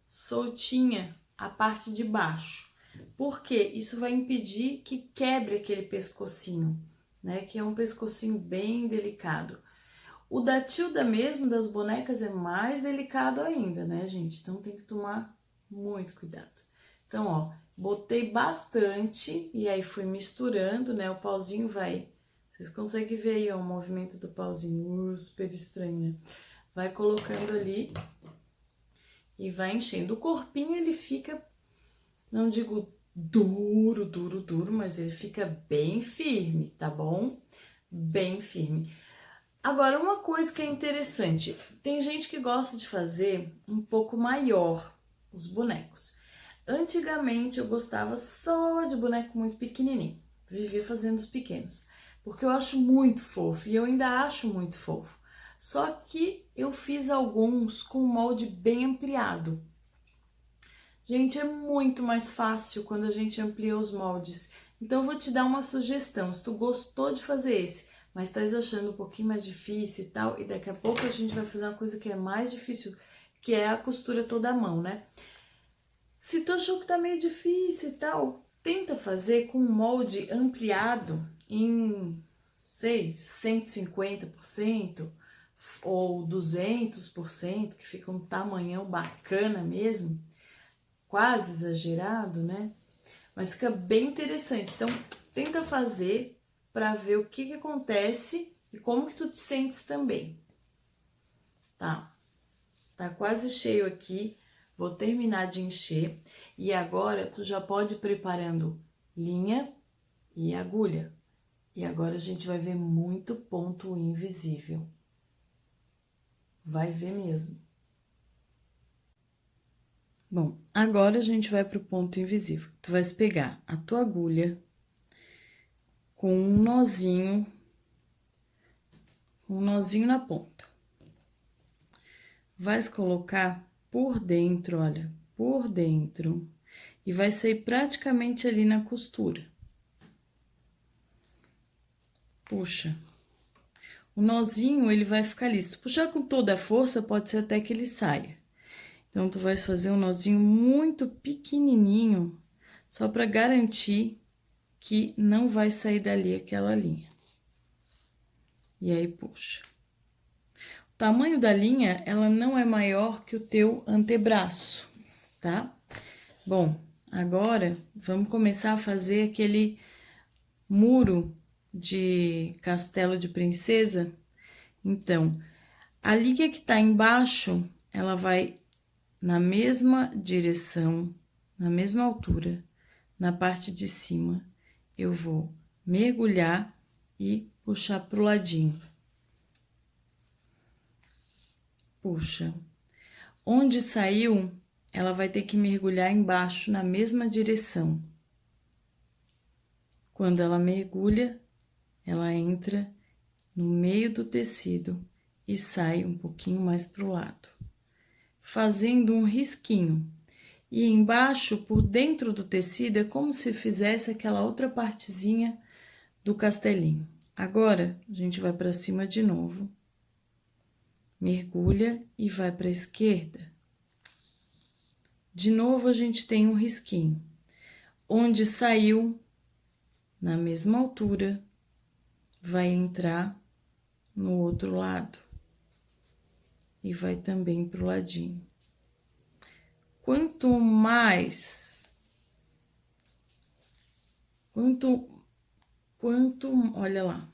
soltinha a parte de baixo. Porque isso vai impedir que quebre aquele pescocinho, né? Que é um pescocinho bem delicado. O da Tilda mesmo, das bonecas, é mais delicado ainda, né, gente? Então tem que tomar muito cuidado. Então, ó, botei bastante e aí fui misturando, né? O pauzinho vai... Vocês conseguem ver aí, ó, o movimento do pauzinho, super estranho, né? Vai colocando ali e vai enchendo. O corpinho, ele fica, não digo duro, duro, duro, mas ele fica bem firme, tá bom? Bem firme. Agora, uma coisa que é interessante, tem gente que gosta de fazer um pouco maior os bonecos. Antigamente eu gostava só de boneco muito pequenininho, vivia fazendo os pequenos, porque eu acho muito fofo e eu ainda acho muito fofo. Só que eu fiz alguns com molde bem ampliado. Gente, é muito mais fácil quando a gente amplia os moldes. Então eu vou te dar uma sugestão, se tu gostou de fazer esse, mas estás achando um pouquinho mais difícil e tal, e daqui a pouco a gente vai fazer uma coisa que é mais difícil, que é a costura toda à mão, né? Se tu achou que tá meio difícil e tal, tenta fazer com um molde ampliado em, sei, 150% ou 200%, que fica um tamanhão bacana mesmo, quase exagerado, né? Mas fica bem interessante. Então, tenta fazer para ver o que acontece e como que tu te sentes também. Tá? Tá quase cheio aqui. Vou terminar de encher. E agora, tu já pode ir preparando linha e agulha. E agora a gente vai ver muito ponto invisível. Vai ver mesmo. Bom, agora a gente vai pro ponto invisível. Tu vais pegar a tua agulha com um nozinho na ponta. Vais colocar por dentro, olha, por dentro, e vai sair praticamente ali na costura. Puxa. O nozinho, ele vai ficar ali. Se tu puxar com toda a força, pode ser até que ele saia. Então, tu vais fazer um nozinho muito pequenininho, só para garantir que não vai sair dali aquela linha. E aí, puxa. O tamanho da linha, ela não é maior que o teu antebraço, tá? Bom, agora vamos começar a fazer aquele muro de castelo de princesa. Então, a linha que tá embaixo, ela vai na mesma direção, na mesma altura, na parte de cima. Eu vou mergulhar e puxar pro ladinho. Puxa. Onde saiu, ela vai ter que mergulhar embaixo na mesma direção. Quando ela mergulha, ela entra no meio do tecido e sai um pouquinho mais pro lado, fazendo um risquinho. E embaixo, por dentro do tecido, é como se fizesse aquela outra partezinha do castelinho. Agora, a gente vai para cima de novo, mergulha e vai para a esquerda. De novo, a gente tem um risquinho. Onde saiu, na mesma altura, vai entrar no outro lado. E vai também pro ladinho. Quanto, olha lá.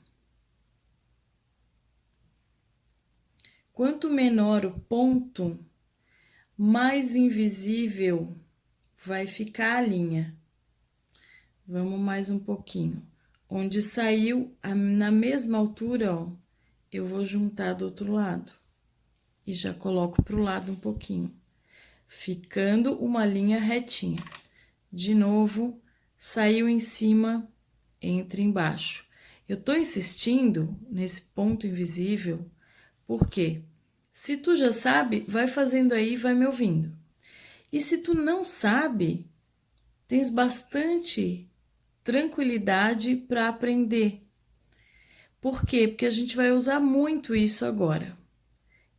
Quanto menor o ponto, mais invisível vai ficar a linha. Vamos mais um pouquinho. Onde saiu, na mesma altura, ó, eu vou juntar do outro lado. E já coloco pro lado um pouquinho. Ficando uma linha retinha. De novo, saiu em cima, entra embaixo. Eu tô insistindo nesse ponto invisível, porque se tu já sabe, vai fazendo aí e vai me ouvindo. E se tu não sabe, tens bastante tranquilidade para aprender. Por quê? Porque a gente vai usar muito isso agora.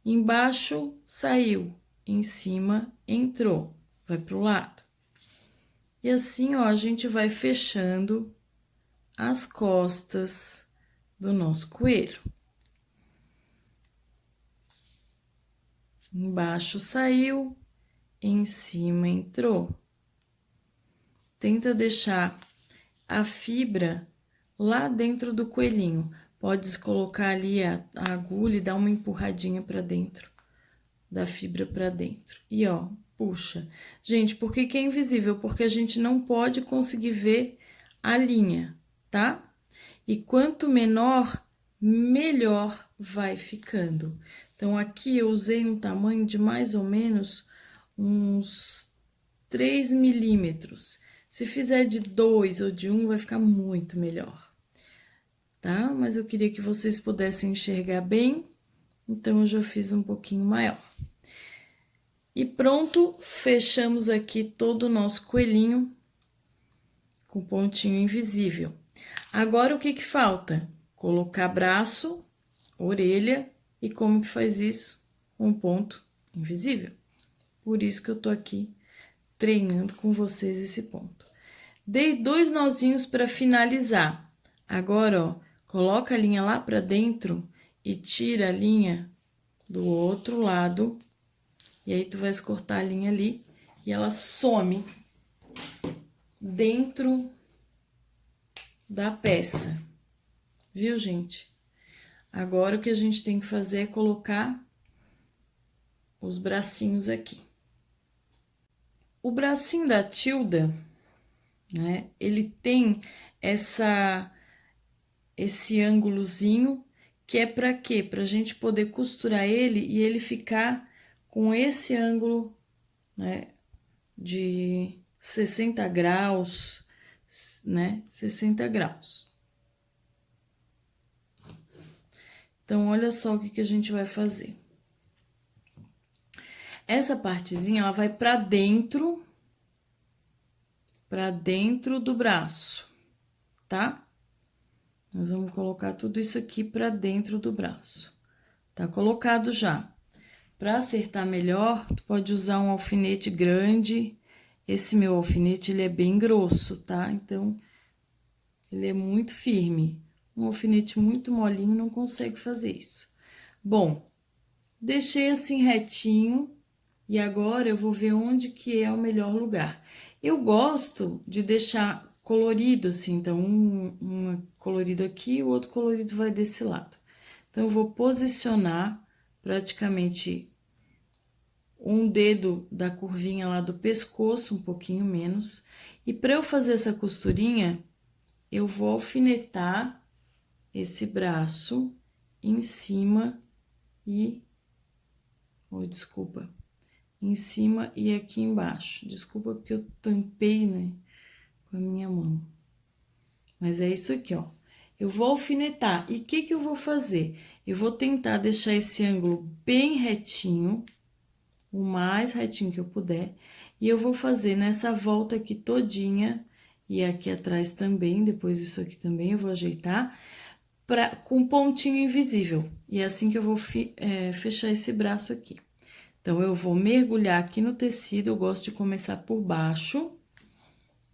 Embaixo saiu, em cima entrou, vai pro lado. E assim, ó, a gente vai fechando as costas do nosso coelho. Embaixo saiu, em cima entrou. Tenta deixar a fibra lá dentro do coelhinho. Podes colocar ali a agulha e dar uma empurradinha para dentro, da fibra para dentro. E ó, puxa. Gente, por que que é invisível? Porque a gente não pode conseguir ver a linha, tá? E quanto menor, melhor vai ficando. Então, aqui eu usei um tamanho de mais ou menos uns 3 milímetros. Se fizer de 2 ou de 1, vai ficar muito melhor, tá? Mas eu queria que vocês pudessem enxergar bem, então eu já fiz um pouquinho maior. E pronto, fechamos aqui todo o nosso coelhinho com pontinho invisível. Agora, o que que falta? Colocar braço, orelha, e como que faz isso? Um ponto invisível. Por isso que eu tô aqui treinando com vocês esse ponto. Dei 2 nozinhos para finalizar. Agora, ó, coloca a linha lá para dentro e tira a linha do outro lado. E aí, tu vai cortar a linha ali e ela some dentro da peça. Viu, gente? Agora, o que a gente tem que fazer é colocar os bracinhos aqui. O bracinho da Tilda, né, ele tem esse ângulozinho, que é para quê? Pra gente poder costurar ele e ele ficar com esse ângulo, né, de 60 graus, né, 60 graus. Então, olha só o que que a gente vai fazer. Essa partezinha, ela vai para dentro do braço, tá? Nós vamos colocar tudo isso aqui para dentro do braço. Tá colocado já. Para acertar melhor, tu pode usar um alfinete grande. Esse meu alfinete, ele é bem grosso, tá? Então, ele é muito firme. Um alfinete muito molinho não consegue fazer isso. Bom, deixei assim retinho. E agora, eu vou ver onde que é o melhor lugar. Eu gosto de deixar colorido, assim, então, um colorido aqui, o outro colorido vai desse lado. Então, eu vou posicionar praticamente um dedo da curvinha lá do pescoço, um pouquinho menos. E para eu fazer essa costurinha, eu vou alfinetar esse braço em cima e... Oh, desculpa. Em cima e aqui embaixo. Desculpa porque eu tampei, né, com a minha mão. Mas é isso aqui, ó. Eu vou alfinetar. E o que que eu vou fazer? Eu vou tentar deixar esse ângulo bem retinho, o mais retinho que eu puder. E eu vou fazer nessa volta aqui todinha, e aqui atrás também, depois isso aqui também eu vou ajeitar, com pontinho invisível. E é assim que eu vou fechar esse braço aqui. Então, eu vou mergulhar aqui no tecido, eu gosto de começar por baixo.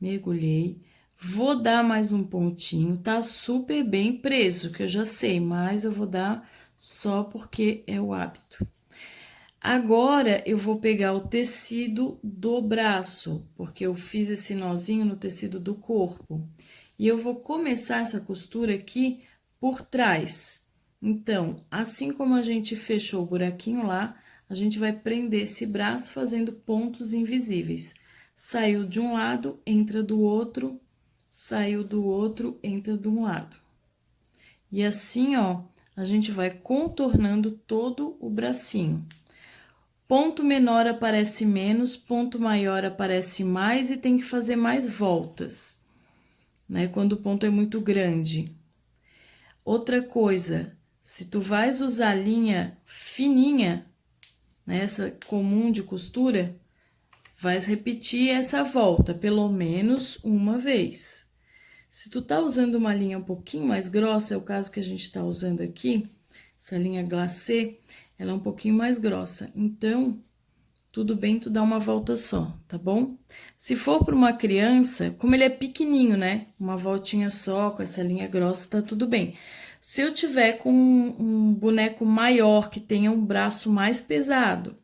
Mergulhei, Vou dar mais um pontinho, tá super bem preso, que eu já sei, mas eu vou dar só porque é o hábito. Agora, eu vou pegar o tecido do braço, porque eu fiz esse nozinho no tecido do corpo. E eu vou começar essa costura aqui por trás. Então, assim como a gente fechou o buraquinho lá, a gente vai prender esse braço fazendo pontos invisíveis. Saiu de um lado, entra do outro, saiu do outro, entra de um lado. E assim, ó, a gente vai contornando todo o bracinho. Ponto menor aparece menos, ponto maior aparece mais e tem que fazer mais voltas, né? Quando o ponto é muito grande. Outra coisa, se tu vais usar linha fininha, né? Essa comum de costura, vais repetir essa volta pelo menos uma vez. Se tu tá usando uma linha um pouquinho mais grossa, é o caso que a gente tá usando aqui, essa linha glacê, ela é um pouquinho mais grossa. Então, tudo bem tu dá uma volta só, tá bom? Se for para uma criança, como ele é pequenininho, né? Uma voltinha só, com essa linha grossa, tá tudo bem. Se eu tiver com um boneco maior, que tenha um braço mais pesado,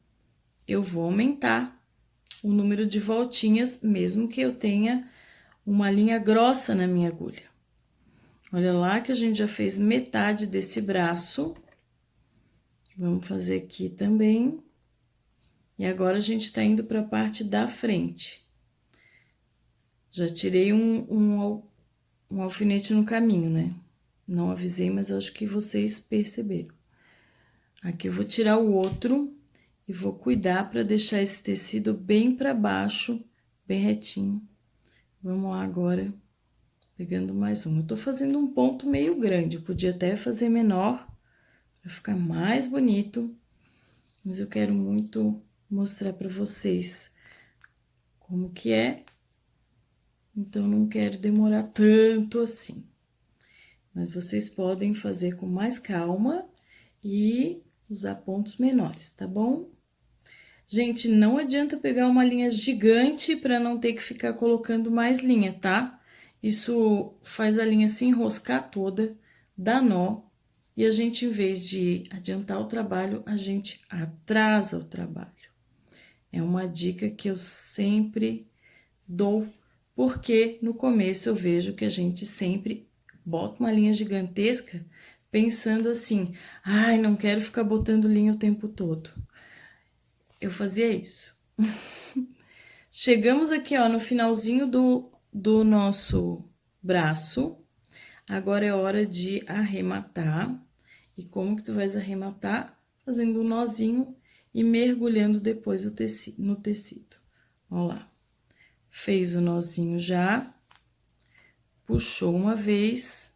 eu vou aumentar o número de voltinhas, mesmo que eu tenha uma linha grossa na minha agulha. Olha lá que a gente já fez metade desse braço. Vamos fazer aqui também. E agora, a gente tá indo para a parte da frente. Já tirei um alfinete no caminho, né? Não avisei, mas eu acho que vocês perceberam. Aqui eu vou tirar o outro e vou cuidar para deixar esse tecido bem para baixo, bem retinho. Vamos lá agora, pegando mais um. Eu tô fazendo um ponto meio grande, eu podia até fazer menor, para ficar mais bonito, mas eu quero muito mostrar para vocês como que é. Então, não quero demorar tanto assim. Mas vocês podem fazer com mais calma e usar pontos menores, tá bom? Gente, não adianta pegar uma linha gigante para não ter que ficar colocando mais linha, tá? Isso faz a linha se enroscar toda, dá nó, e a gente, em vez de adiantar o trabalho, a gente atrasa o trabalho. É uma dica que eu sempre dou, porque no começo eu vejo que a gente sempre bota uma linha gigantesca pensando assim, ai, não quero ficar botando linha o tempo todo. Eu fazia isso. Chegamos aqui, ó, no finalzinho do nosso braço. Agora é hora de arrematar. E como que tu vais arrematar? Fazendo um nozinho e mergulhando depois no tecido. Ó lá. Fez o nozinho já, puxou uma vez,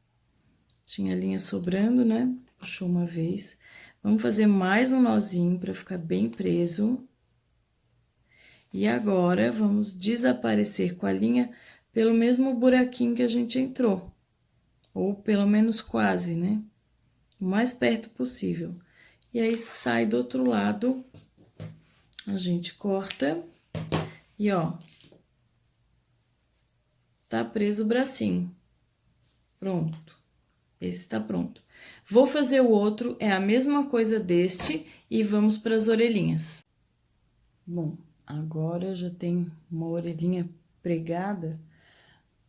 tinha linha sobrando, né? Puxou uma vez. Vamos fazer mais um nozinho para ficar bem preso. E agora, vamos desaparecer com a linha pelo mesmo buraquinho que a gente entrou. Ou pelo menos quase, né? O mais perto possível. E aí, sai do outro lado, a gente corta e, ó, tá preso o bracinho. Pronto. Esse tá pronto. Vou fazer o outro, é a mesma coisa deste, e vamos para as orelhinhas. Bom, agora já tem uma orelhinha pregada,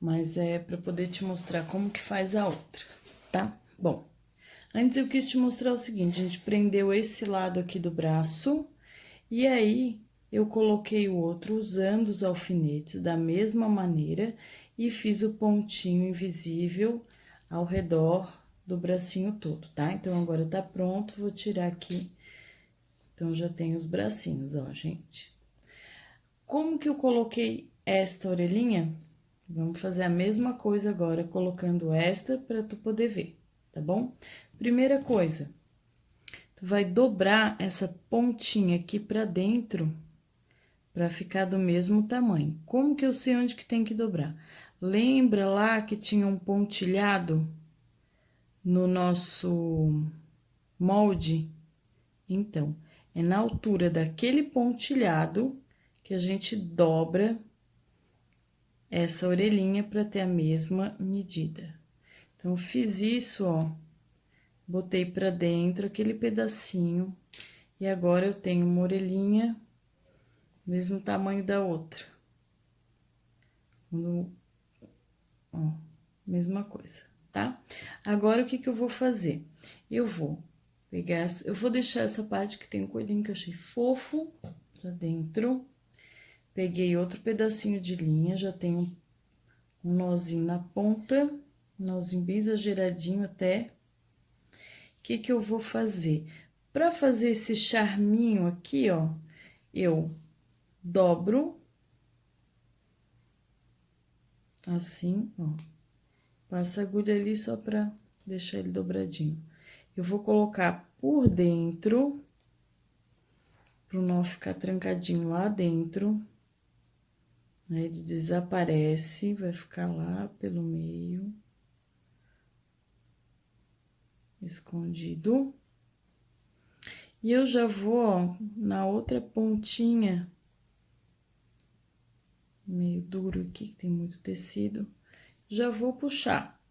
mas é para poder te mostrar como que faz a outra, tá? Bom, antes eu quis te mostrar o seguinte, a gente prendeu esse lado aqui do braço, e aí eu coloquei o outro usando os alfinetes da mesma maneira e fiz o pontinho invisível ao redor do bracinho todo, tá? Então, agora tá pronto, vou tirar aqui. Então, já tem os bracinhos, ó, gente. Como que eu coloquei esta orelhinha? Vamos fazer a mesma coisa agora, colocando esta pra tu poder ver, tá bom? Primeira coisa, tu vai dobrar essa pontinha aqui pra dentro, pra ficar do mesmo tamanho. Como que eu sei onde que tem que dobrar? Lembra lá que tinha um pontilhado no nosso molde? Então, é na altura daquele pontilhado que a gente dobra essa orelhinha para ter a mesma medida. Então, fiz isso, ó, botei pra dentro aquele pedacinho, e agora eu tenho uma orelhinha, mesmo tamanho da outra. Ó, mesma coisa, tá? Agora, o que que eu vou fazer? Eu vou pegar, eu vou deixar essa parte que tem o coelhinho que eu achei fofo pra dentro. Peguei outro pedacinho de linha, já tenho um nozinho na ponta, um nozinho bem exageradinho até. O que que eu vou fazer? Pra fazer esse charminho aqui, ó, eu dobro, assim, ó. Passa a agulha ali só pra deixar ele dobradinho. Eu vou colocar por dentro, pro nó ficar trancadinho lá dentro. Aí ele desaparece, vai ficar lá pelo meio. Escondido. E eu já vou, ó, na outra pontinha, meio duro aqui, que tem muito tecido, já vou puxar.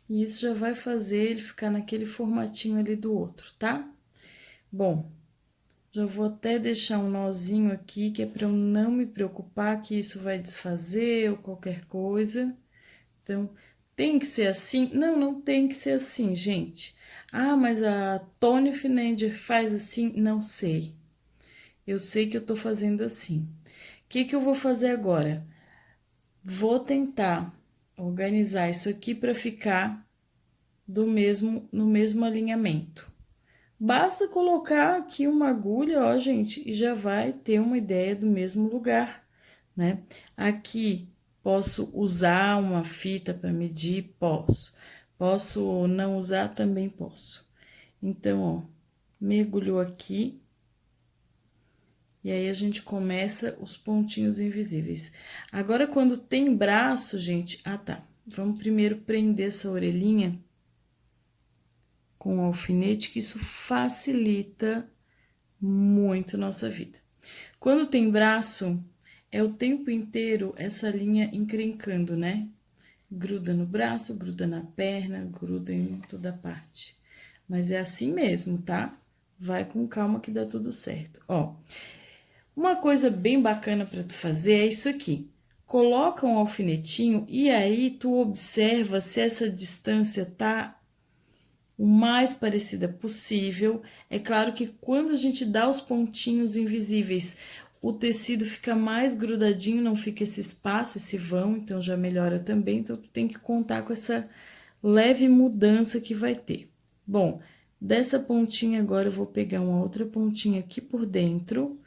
E isso já vai fazer ele ficar naquele formatinho ali do outro, tá? Bom, já vou até deixar um nozinho aqui, que é pra eu não me preocupar que isso vai desfazer ou qualquer coisa. Então, tem que ser assim? Não, não tem que ser assim, gente. Ah, mas a Tony Finlander faz assim? Não sei. Eu sei que eu tô fazendo assim. O que que eu vou fazer agora? Vou tentar organizar isso aqui para ficar no mesmo alinhamento. Basta colocar aqui uma agulha, ó, gente, e já vai ter uma ideia do mesmo lugar, né? Aqui, posso usar uma fita para medir? Posso. Posso não usar? Também posso. Então, ó, mergulhou aqui. E aí, a gente começa os pontinhos invisíveis. Agora, quando tem braço, gente... Ah, tá. Vamos primeiro prender essa orelhinha com o alfinete, que isso facilita muito nossa vida. Quando tem braço, é o tempo inteiro essa linha encrencando, né? Gruda no braço, gruda na perna, gruda em toda parte. Mas é assim mesmo, tá? Vai com calma que dá tudo certo. Ó, uma coisa bem bacana para tu fazer é isso aqui. Coloca um alfinetinho e aí tu observa se essa distância tá o mais parecida possível. É claro que quando a gente dá os pontinhos invisíveis, o tecido fica mais grudadinho, não fica esse espaço, esse vão, então já melhora também. Então, tu tem que contar com essa leve mudança que vai ter. Bom, dessa pontinha agora eu vou pegar uma outra pontinha aqui por dentro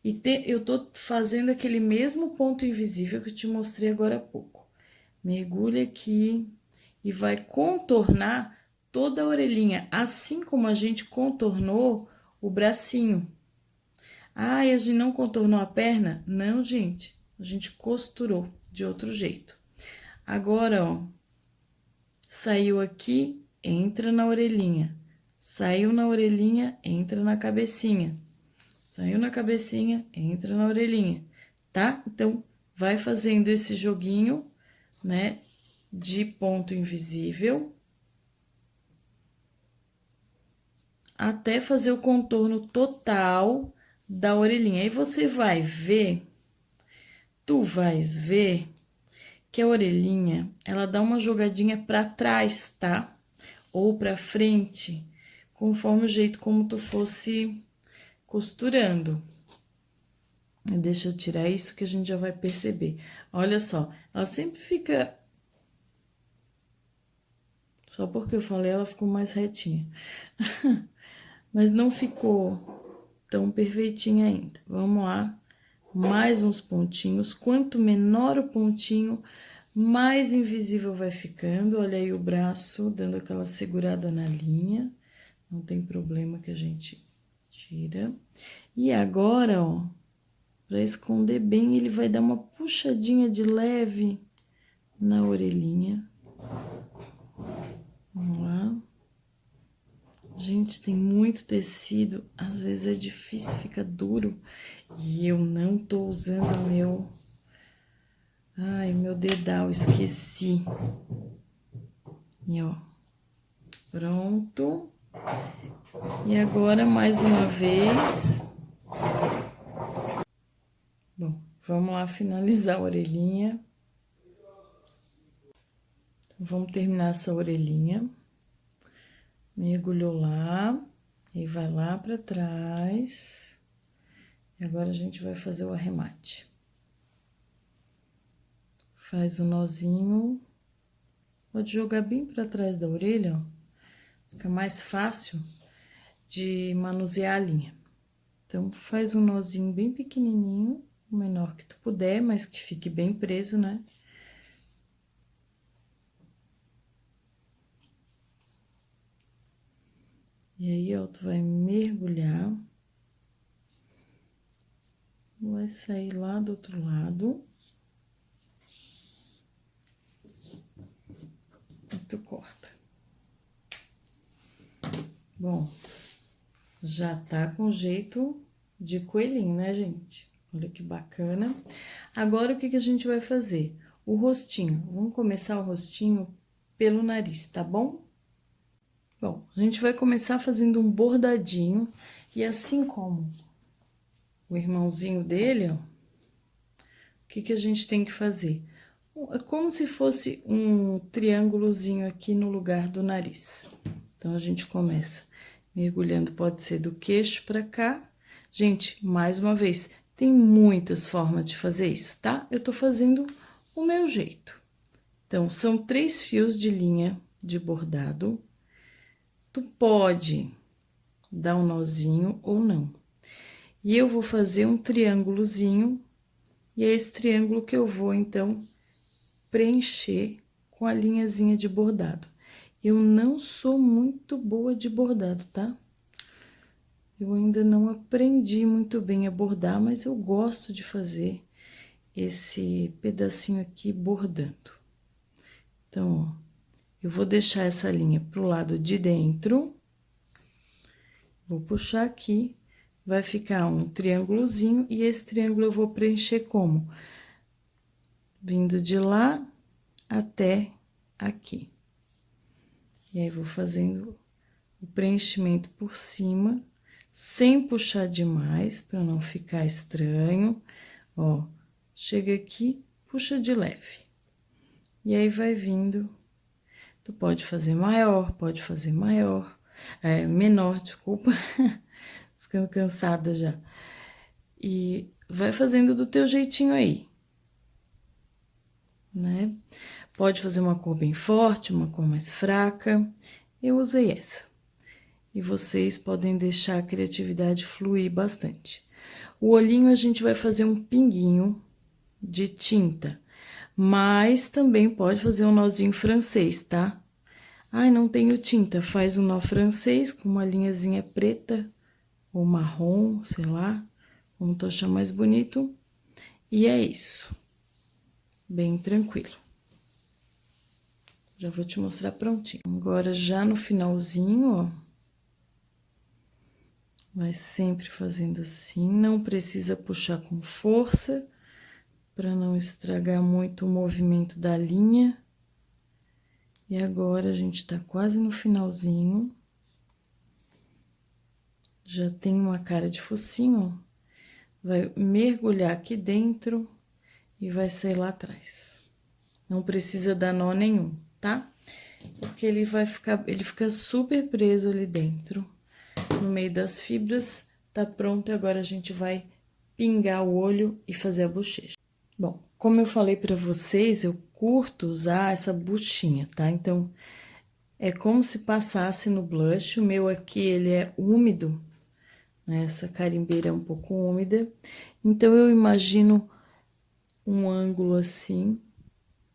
e eu tô fazendo aquele mesmo ponto invisível que eu te mostrei agora há pouco. Mergulha aqui e vai contornar toda a orelhinha, assim como a gente contornou o bracinho. Ah, e a gente não contornou a perna? Não, gente, a gente costurou de outro jeito. Agora, ó, saiu aqui, entra na orelhinha. Saiu na orelhinha, entra na cabecinha. Saiu na cabecinha, entra na orelhinha, tá? Então, vai fazendo esse joguinho, né, de ponto invisível, até fazer o contorno total da orelhinha. Aí, você vai ver, tu vais ver que a orelhinha, ela dá uma jogadinha pra trás, tá? Ou pra frente, conforme o jeito como tu fosse costurando. Deixa eu tirar isso que a gente já vai perceber. Olha só, ela sempre fica... Só porque eu falei, ela ficou mais retinha. Mas não ficou tão perfeitinha ainda. Vamos lá, mais uns pontinhos. Quanto menor o pontinho, mais invisível vai ficando. Olha aí o braço dando aquela segurada na linha. Não tem problema que a gente tira. E agora, ó, pra esconder bem, ele vai dar uma puxadinha de leve na orelhinha. Vamos lá. Gente, tem muito tecido, às vezes é difícil, fica duro. E eu não tô usando Ai, meu dedal, esqueci. E, ó, pronto. E agora, mais uma vez. Bom, vamos lá finalizar a orelhinha. Então, vamos terminar essa orelhinha. Mergulhou lá, e vai lá pra trás. E agora, a gente vai fazer o arremate. Faz o nozinho. Pode jogar bem pra trás da orelha, ó. Fica mais fácil de manusear a linha. Então, faz um nozinho bem pequenininho, o menor que tu puder, mas que fique bem preso, né? E aí, ó, tu vai mergulhar. Vai sair lá do outro lado. E tu corta. Bom, já tá com jeito de coelhinho, né, gente? Olha que bacana. Agora, o que que a gente vai fazer? O rostinho. Vamos começar o rostinho pelo nariz, tá bom? Bom, a gente vai começar fazendo um bordadinho. E assim como o irmãozinho dele, ó, o que que a gente tem que fazer? É como se fosse um triângulozinho aqui no lugar do nariz. Então, a gente começa mergulhando, pode ser do queixo pra cá. Gente, mais uma vez, tem muitas formas de fazer isso, tá? Eu tô fazendo o meu jeito. Então, são 3 fios de linha de bordado. Tu pode dar um nozinho ou não. E eu vou fazer um triângulozinho, e é esse triângulo que eu vou, então, preencher com a linhazinha de bordado. Eu não sou muito boa de bordado, tá? Eu ainda não aprendi muito bem a bordar, mas eu gosto de fazer esse pedacinho aqui bordando. Então, ó, eu vou deixar essa linha pro lado de dentro. Vou puxar aqui, vai ficar um triângulozinho, e esse triângulo eu vou preencher como? Vindo de lá até aqui. E aí, vou fazendo o preenchimento por cima, sem puxar demais, para não ficar estranho. Ó, chega aqui, puxa de leve. E aí, vai vindo. Tu pode fazer maior, pode fazer menor, desculpa. Ficando cansada já. E vai fazendo do teu jeitinho aí, né? Pode fazer uma cor bem forte, uma cor mais fraca. Eu usei essa. E vocês podem deixar a criatividade fluir bastante. O olhinho a gente vai fazer um pinguinho de tinta, mas também pode fazer um nozinho francês, tá? Ai, não tenho tinta, faz um nó francês com uma linhazinha preta ou marrom, sei lá, como tu achar mais bonito. E é isso. Bem tranquilo. Já vou te mostrar prontinho. Agora, já no finalzinho, ó, vai sempre fazendo assim, não precisa puxar com força, para não estragar muito o movimento da linha. E agora, a gente tá quase no finalzinho. Já tem uma cara de focinho, ó. Vai mergulhar aqui dentro e vai sair lá atrás. Não precisa dar nó nenhum, tá? Porque ele fica super preso ali dentro, no meio das fibras. Tá pronto, e agora a gente vai pingar o olho e fazer a bochecha. Bom, como eu falei pra vocês, eu curto usar essa buchinha, tá? Então, é como se passasse no blush. O meu aqui, ele é úmido, né? Essa carimbeira é um pouco úmida. Então, eu imagino um ângulo assim,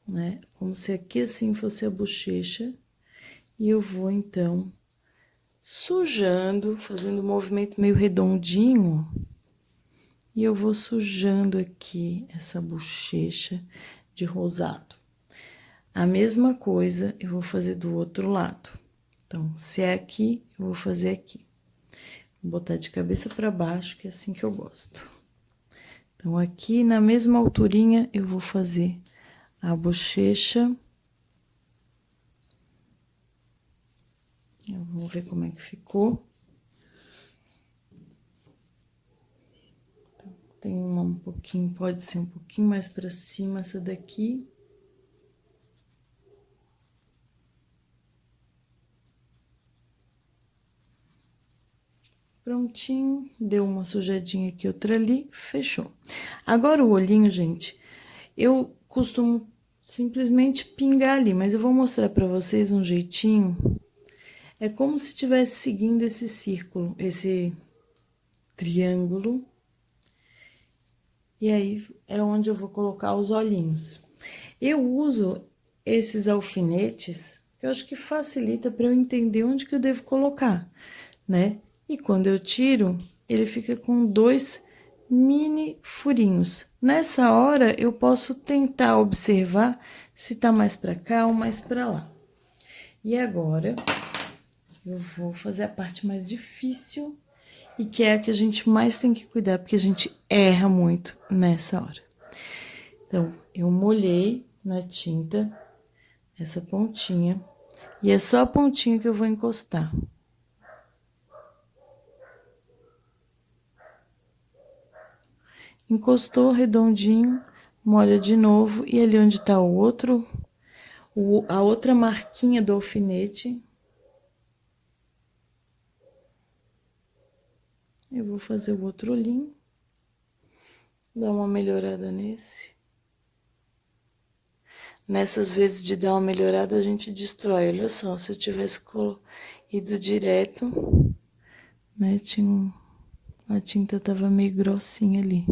né? Como se aqui assim fosse a bochecha. E eu vou, então, sujando, fazendo um movimento meio redondinho, ó. E eu vou sujando aqui essa bochecha de rosado. A mesma coisa eu vou fazer do outro lado. Então, se é aqui, eu vou fazer aqui. Vou botar de cabeça para baixo, que é assim que eu gosto. Então, aqui na mesma alturinha, eu vou fazer a bochecha. Vamos ver como é que ficou. Tem uma um pouquinho, pode ser um pouquinho mais pra cima essa daqui. Prontinho, deu uma sujadinha aqui, outra ali, fechou. Agora o olhinho, gente, eu costumo simplesmente pingar ali, mas eu vou mostrar pra vocês um jeitinho. É como se estivesse seguindo esse círculo, esse triângulo. E aí, é onde eu vou colocar os olhinhos. Eu uso esses alfinetes, que eu acho que facilita para eu entender onde que eu devo colocar, né? E quando eu tiro, ele fica com 2 mini furinhos. Nessa hora, eu posso tentar observar se tá mais para cá ou mais para lá. E agora, eu vou fazer a parte mais difícil e que é a que a gente mais tem que cuidar, porque a gente erra muito nessa hora. Então, eu molhei na tinta essa pontinha, e é só a pontinha que eu vou encostar. Encostou redondinho, molha de novo, e ali onde tá o outro, a outra marquinha do alfinete, eu vou fazer o outro olhinho, dar uma melhorada nesse. Nessas vezes de dar uma melhorada, a gente destrói. Olha só, se eu tivesse ido direto, né, a tinta tava meio grossinha ali.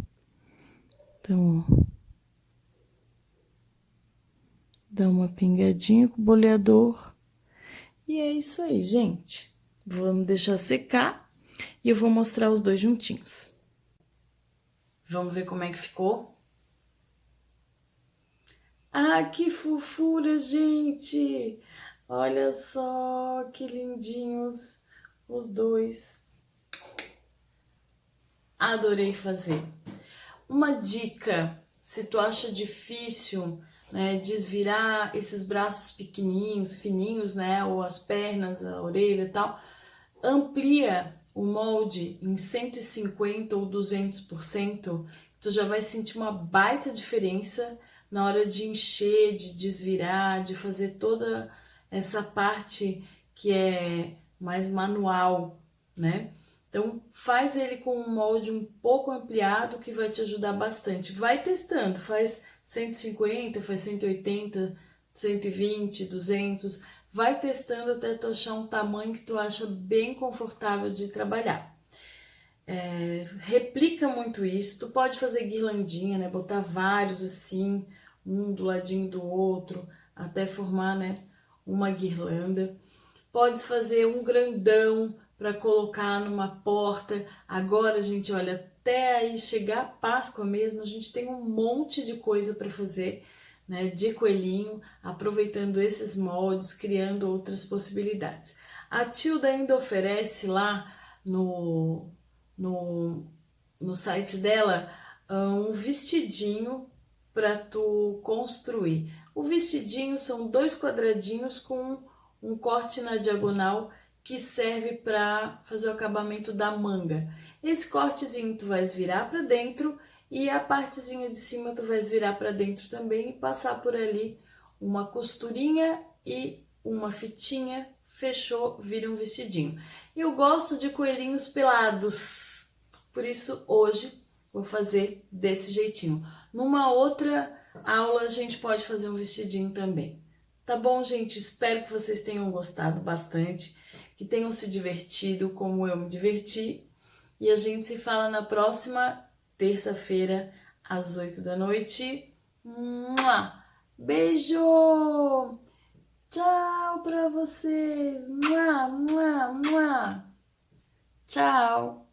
Então, ó, dá uma pingadinha com o boleador. E é isso aí, gente. Vamos deixar secar e eu vou mostrar os dois juntinhos. Vamos ver como é que ficou? Ah, que fofura, gente! Olha só que lindinhos os dois. Adorei fazer. Uma dica, se tu acha difícil, né, desvirar esses braços pequenininhos, fininhos, né, ou as pernas, a orelha e tal, amplia o molde em 150 ou 200%, tu já vai sentir uma baita diferença na hora de encher, de desvirar, de fazer toda essa parte que é mais manual, né? Então, faz ele com um molde um pouco ampliado que vai te ajudar bastante. Vai testando, faz 150, faz 180, 120, 200, vai testando até tu achar um tamanho que tu acha bem confortável de trabalhar. Replica muito isso, tu pode fazer guirlandinha, né, botar vários assim, um do ladinho do outro, até formar, né, uma guirlanda. Pode fazer um grandão para colocar numa porta. Agora, gente, olha, até aí chegar a Páscoa mesmo, a gente tem um monte de coisa para fazer, né, de coelhinho, aproveitando esses moldes, criando outras possibilidades. A Tilda ainda oferece lá no, no site dela um vestidinho para tu construir. O vestidinho são 2 quadradinhos com um corte na diagonal que serve para fazer o acabamento da manga. Esse cortezinho tu vais virar para dentro e a partezinha de cima tu vais virar para dentro também e passar por ali uma costurinha e uma fitinha, fechou, vira um vestidinho. Eu gosto de coelhinhos pelados, por isso hoje vou fazer desse jeitinho. Numa outra aula a gente pode fazer um vestidinho também. Tá bom, gente? Espero que vocês tenham gostado bastante, que tenham se divertido como eu me diverti. E a gente se fala na próxima terça-feira, às 8 da noite. Mua! Beijo! Tchau pra vocês! Mua, mua, mua! Tchau!